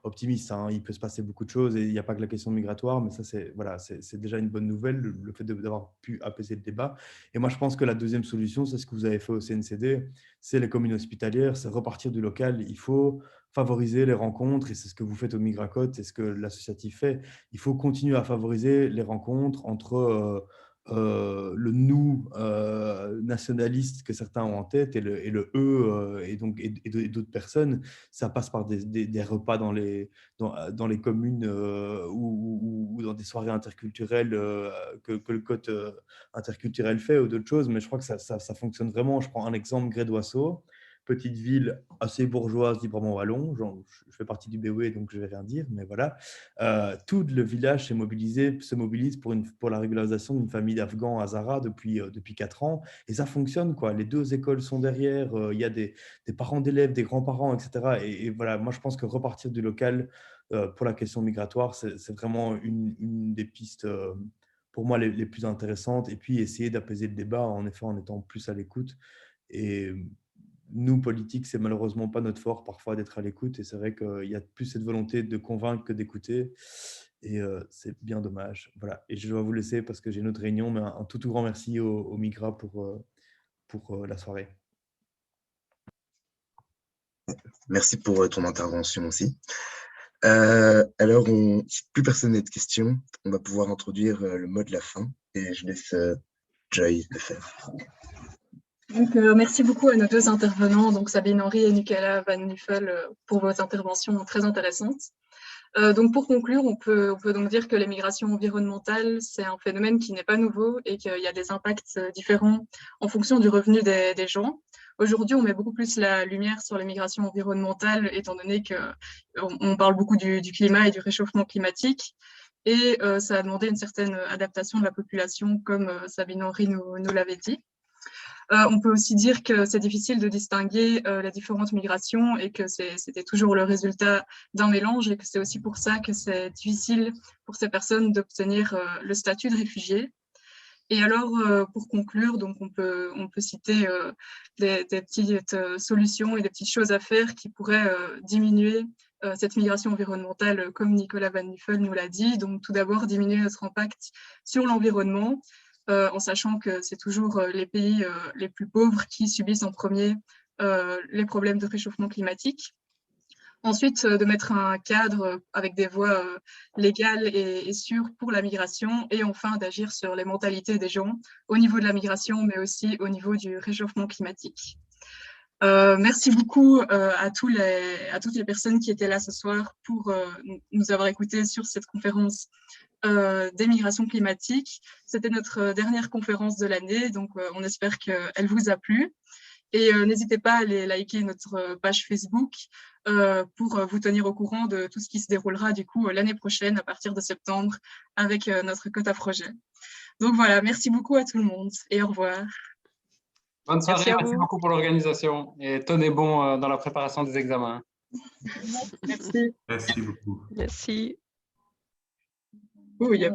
optimiste, hein. Il peut se passer beaucoup de choses et il n'y a pas que la question migratoire, mais ça, c'est déjà une bonne nouvelle, le fait d'avoir pu apaiser le débat. Et moi, je pense que la deuxième solution, c'est ce que vous avez fait au CNCD, c'est les communes hospitalières, c'est repartir du local. Il faut favoriser les rencontres, et c'est ce que vous faites au Migracode, c'est ce que l'associatif fait. Il faut continuer à favoriser les rencontres entre… le nous nationaliste que certains ont en tête et le eux et d'autres personnes. Ça passe par des repas dans les communes ou dans des soirées interculturelles que le Côte interculturel fait ou d'autres choses, mais je crois que ça fonctionne vraiment. Je prends un exemple, Gré d'Oiseau. petite ville assez bourgeoise du Brabant-Wallon. Je fais partie du BOE, donc je ne vais rien dire, mais voilà. Tout le village se mobilise pour la régularisation d'une famille d'Afghans à Zara depuis 4 ans. Et ça fonctionne, quoi. Les 2 écoles sont derrière, il y a des parents d'élèves, des grands-parents, etc. Et voilà, moi, je pense que repartir du local pour la question migratoire, c'est vraiment une des pistes, pour moi, les plus intéressantes. Et puis, essayer d'apaiser le débat, en effet, en étant plus à l'écoute. Et nous, politiques, c'est malheureusement pas notre fort parfois d'être à l'écoute. Et c'est vrai qu'il y a plus cette volonté de convaincre que d'écouter. Et c'est bien dommage. Voilà. Et je dois vous laisser parce que j'ai une autre réunion. Mais un tout grand merci au Migra pour la soirée. Merci pour ton intervention aussi. Alors, si plus personne n'a de questions, on va pouvoir introduire le mot de la fin. Et je laisse Joy le faire. Donc, merci beaucoup à nos 2 intervenants, donc Sabine Henry et Nicolas Van Nuffel, pour vos interventions très intéressantes. Donc, pour conclure, on peut donc dire que les migrations environnementales, c'est un phénomène qui n'est pas nouveau et qu'il y a des impacts différents en fonction du revenu des gens. Aujourd'hui, on met beaucoup plus la lumière sur les migrations environnementales, étant donné qu'on parle beaucoup du climat et du réchauffement climatique. Et ça a demandé une certaine adaptation de la population, comme Sabine Henry nous l'avait dit. On peut aussi dire que c'est difficile de distinguer les différentes migrations et que c'était toujours le résultat d'un mélange et que c'est aussi pour ça que c'est difficile pour ces personnes d'obtenir le statut de réfugié. Et alors, pour conclure, donc on peut citer des petites solutions et des petites choses à faire qui pourraient diminuer cette migration environnementale, comme Nicolas Van Nuffel nous l'a dit. Donc, tout d'abord, diminuer notre impact sur l'environnement, en sachant que c'est toujours les pays les plus pauvres qui subissent en premier les problèmes de réchauffement climatique. Ensuite, de mettre un cadre avec des voies légales et sûres pour la migration. Et enfin, d'agir sur les mentalités des gens au niveau de la migration, mais aussi au niveau du réchauffement climatique. Merci beaucoup à toutes les personnes qui étaient là ce soir pour nous avoir écoutés sur cette conférence des migrations climatiques. C'était notre dernière conférence de l'année, donc on espère qu'elle vous a plu. Et n'hésitez pas à aller liker notre page Facebook pour vous tenir au courant de tout ce qui se déroulera du coup l'année prochaine à partir de septembre avec notre quota projet. Donc voilà, merci beaucoup à tout le monde et au revoir. Bonne soirée, merci beaucoup pour l'organisation et tenez bon dans la préparation des examens. Merci. Merci beaucoup. Merci. Oui,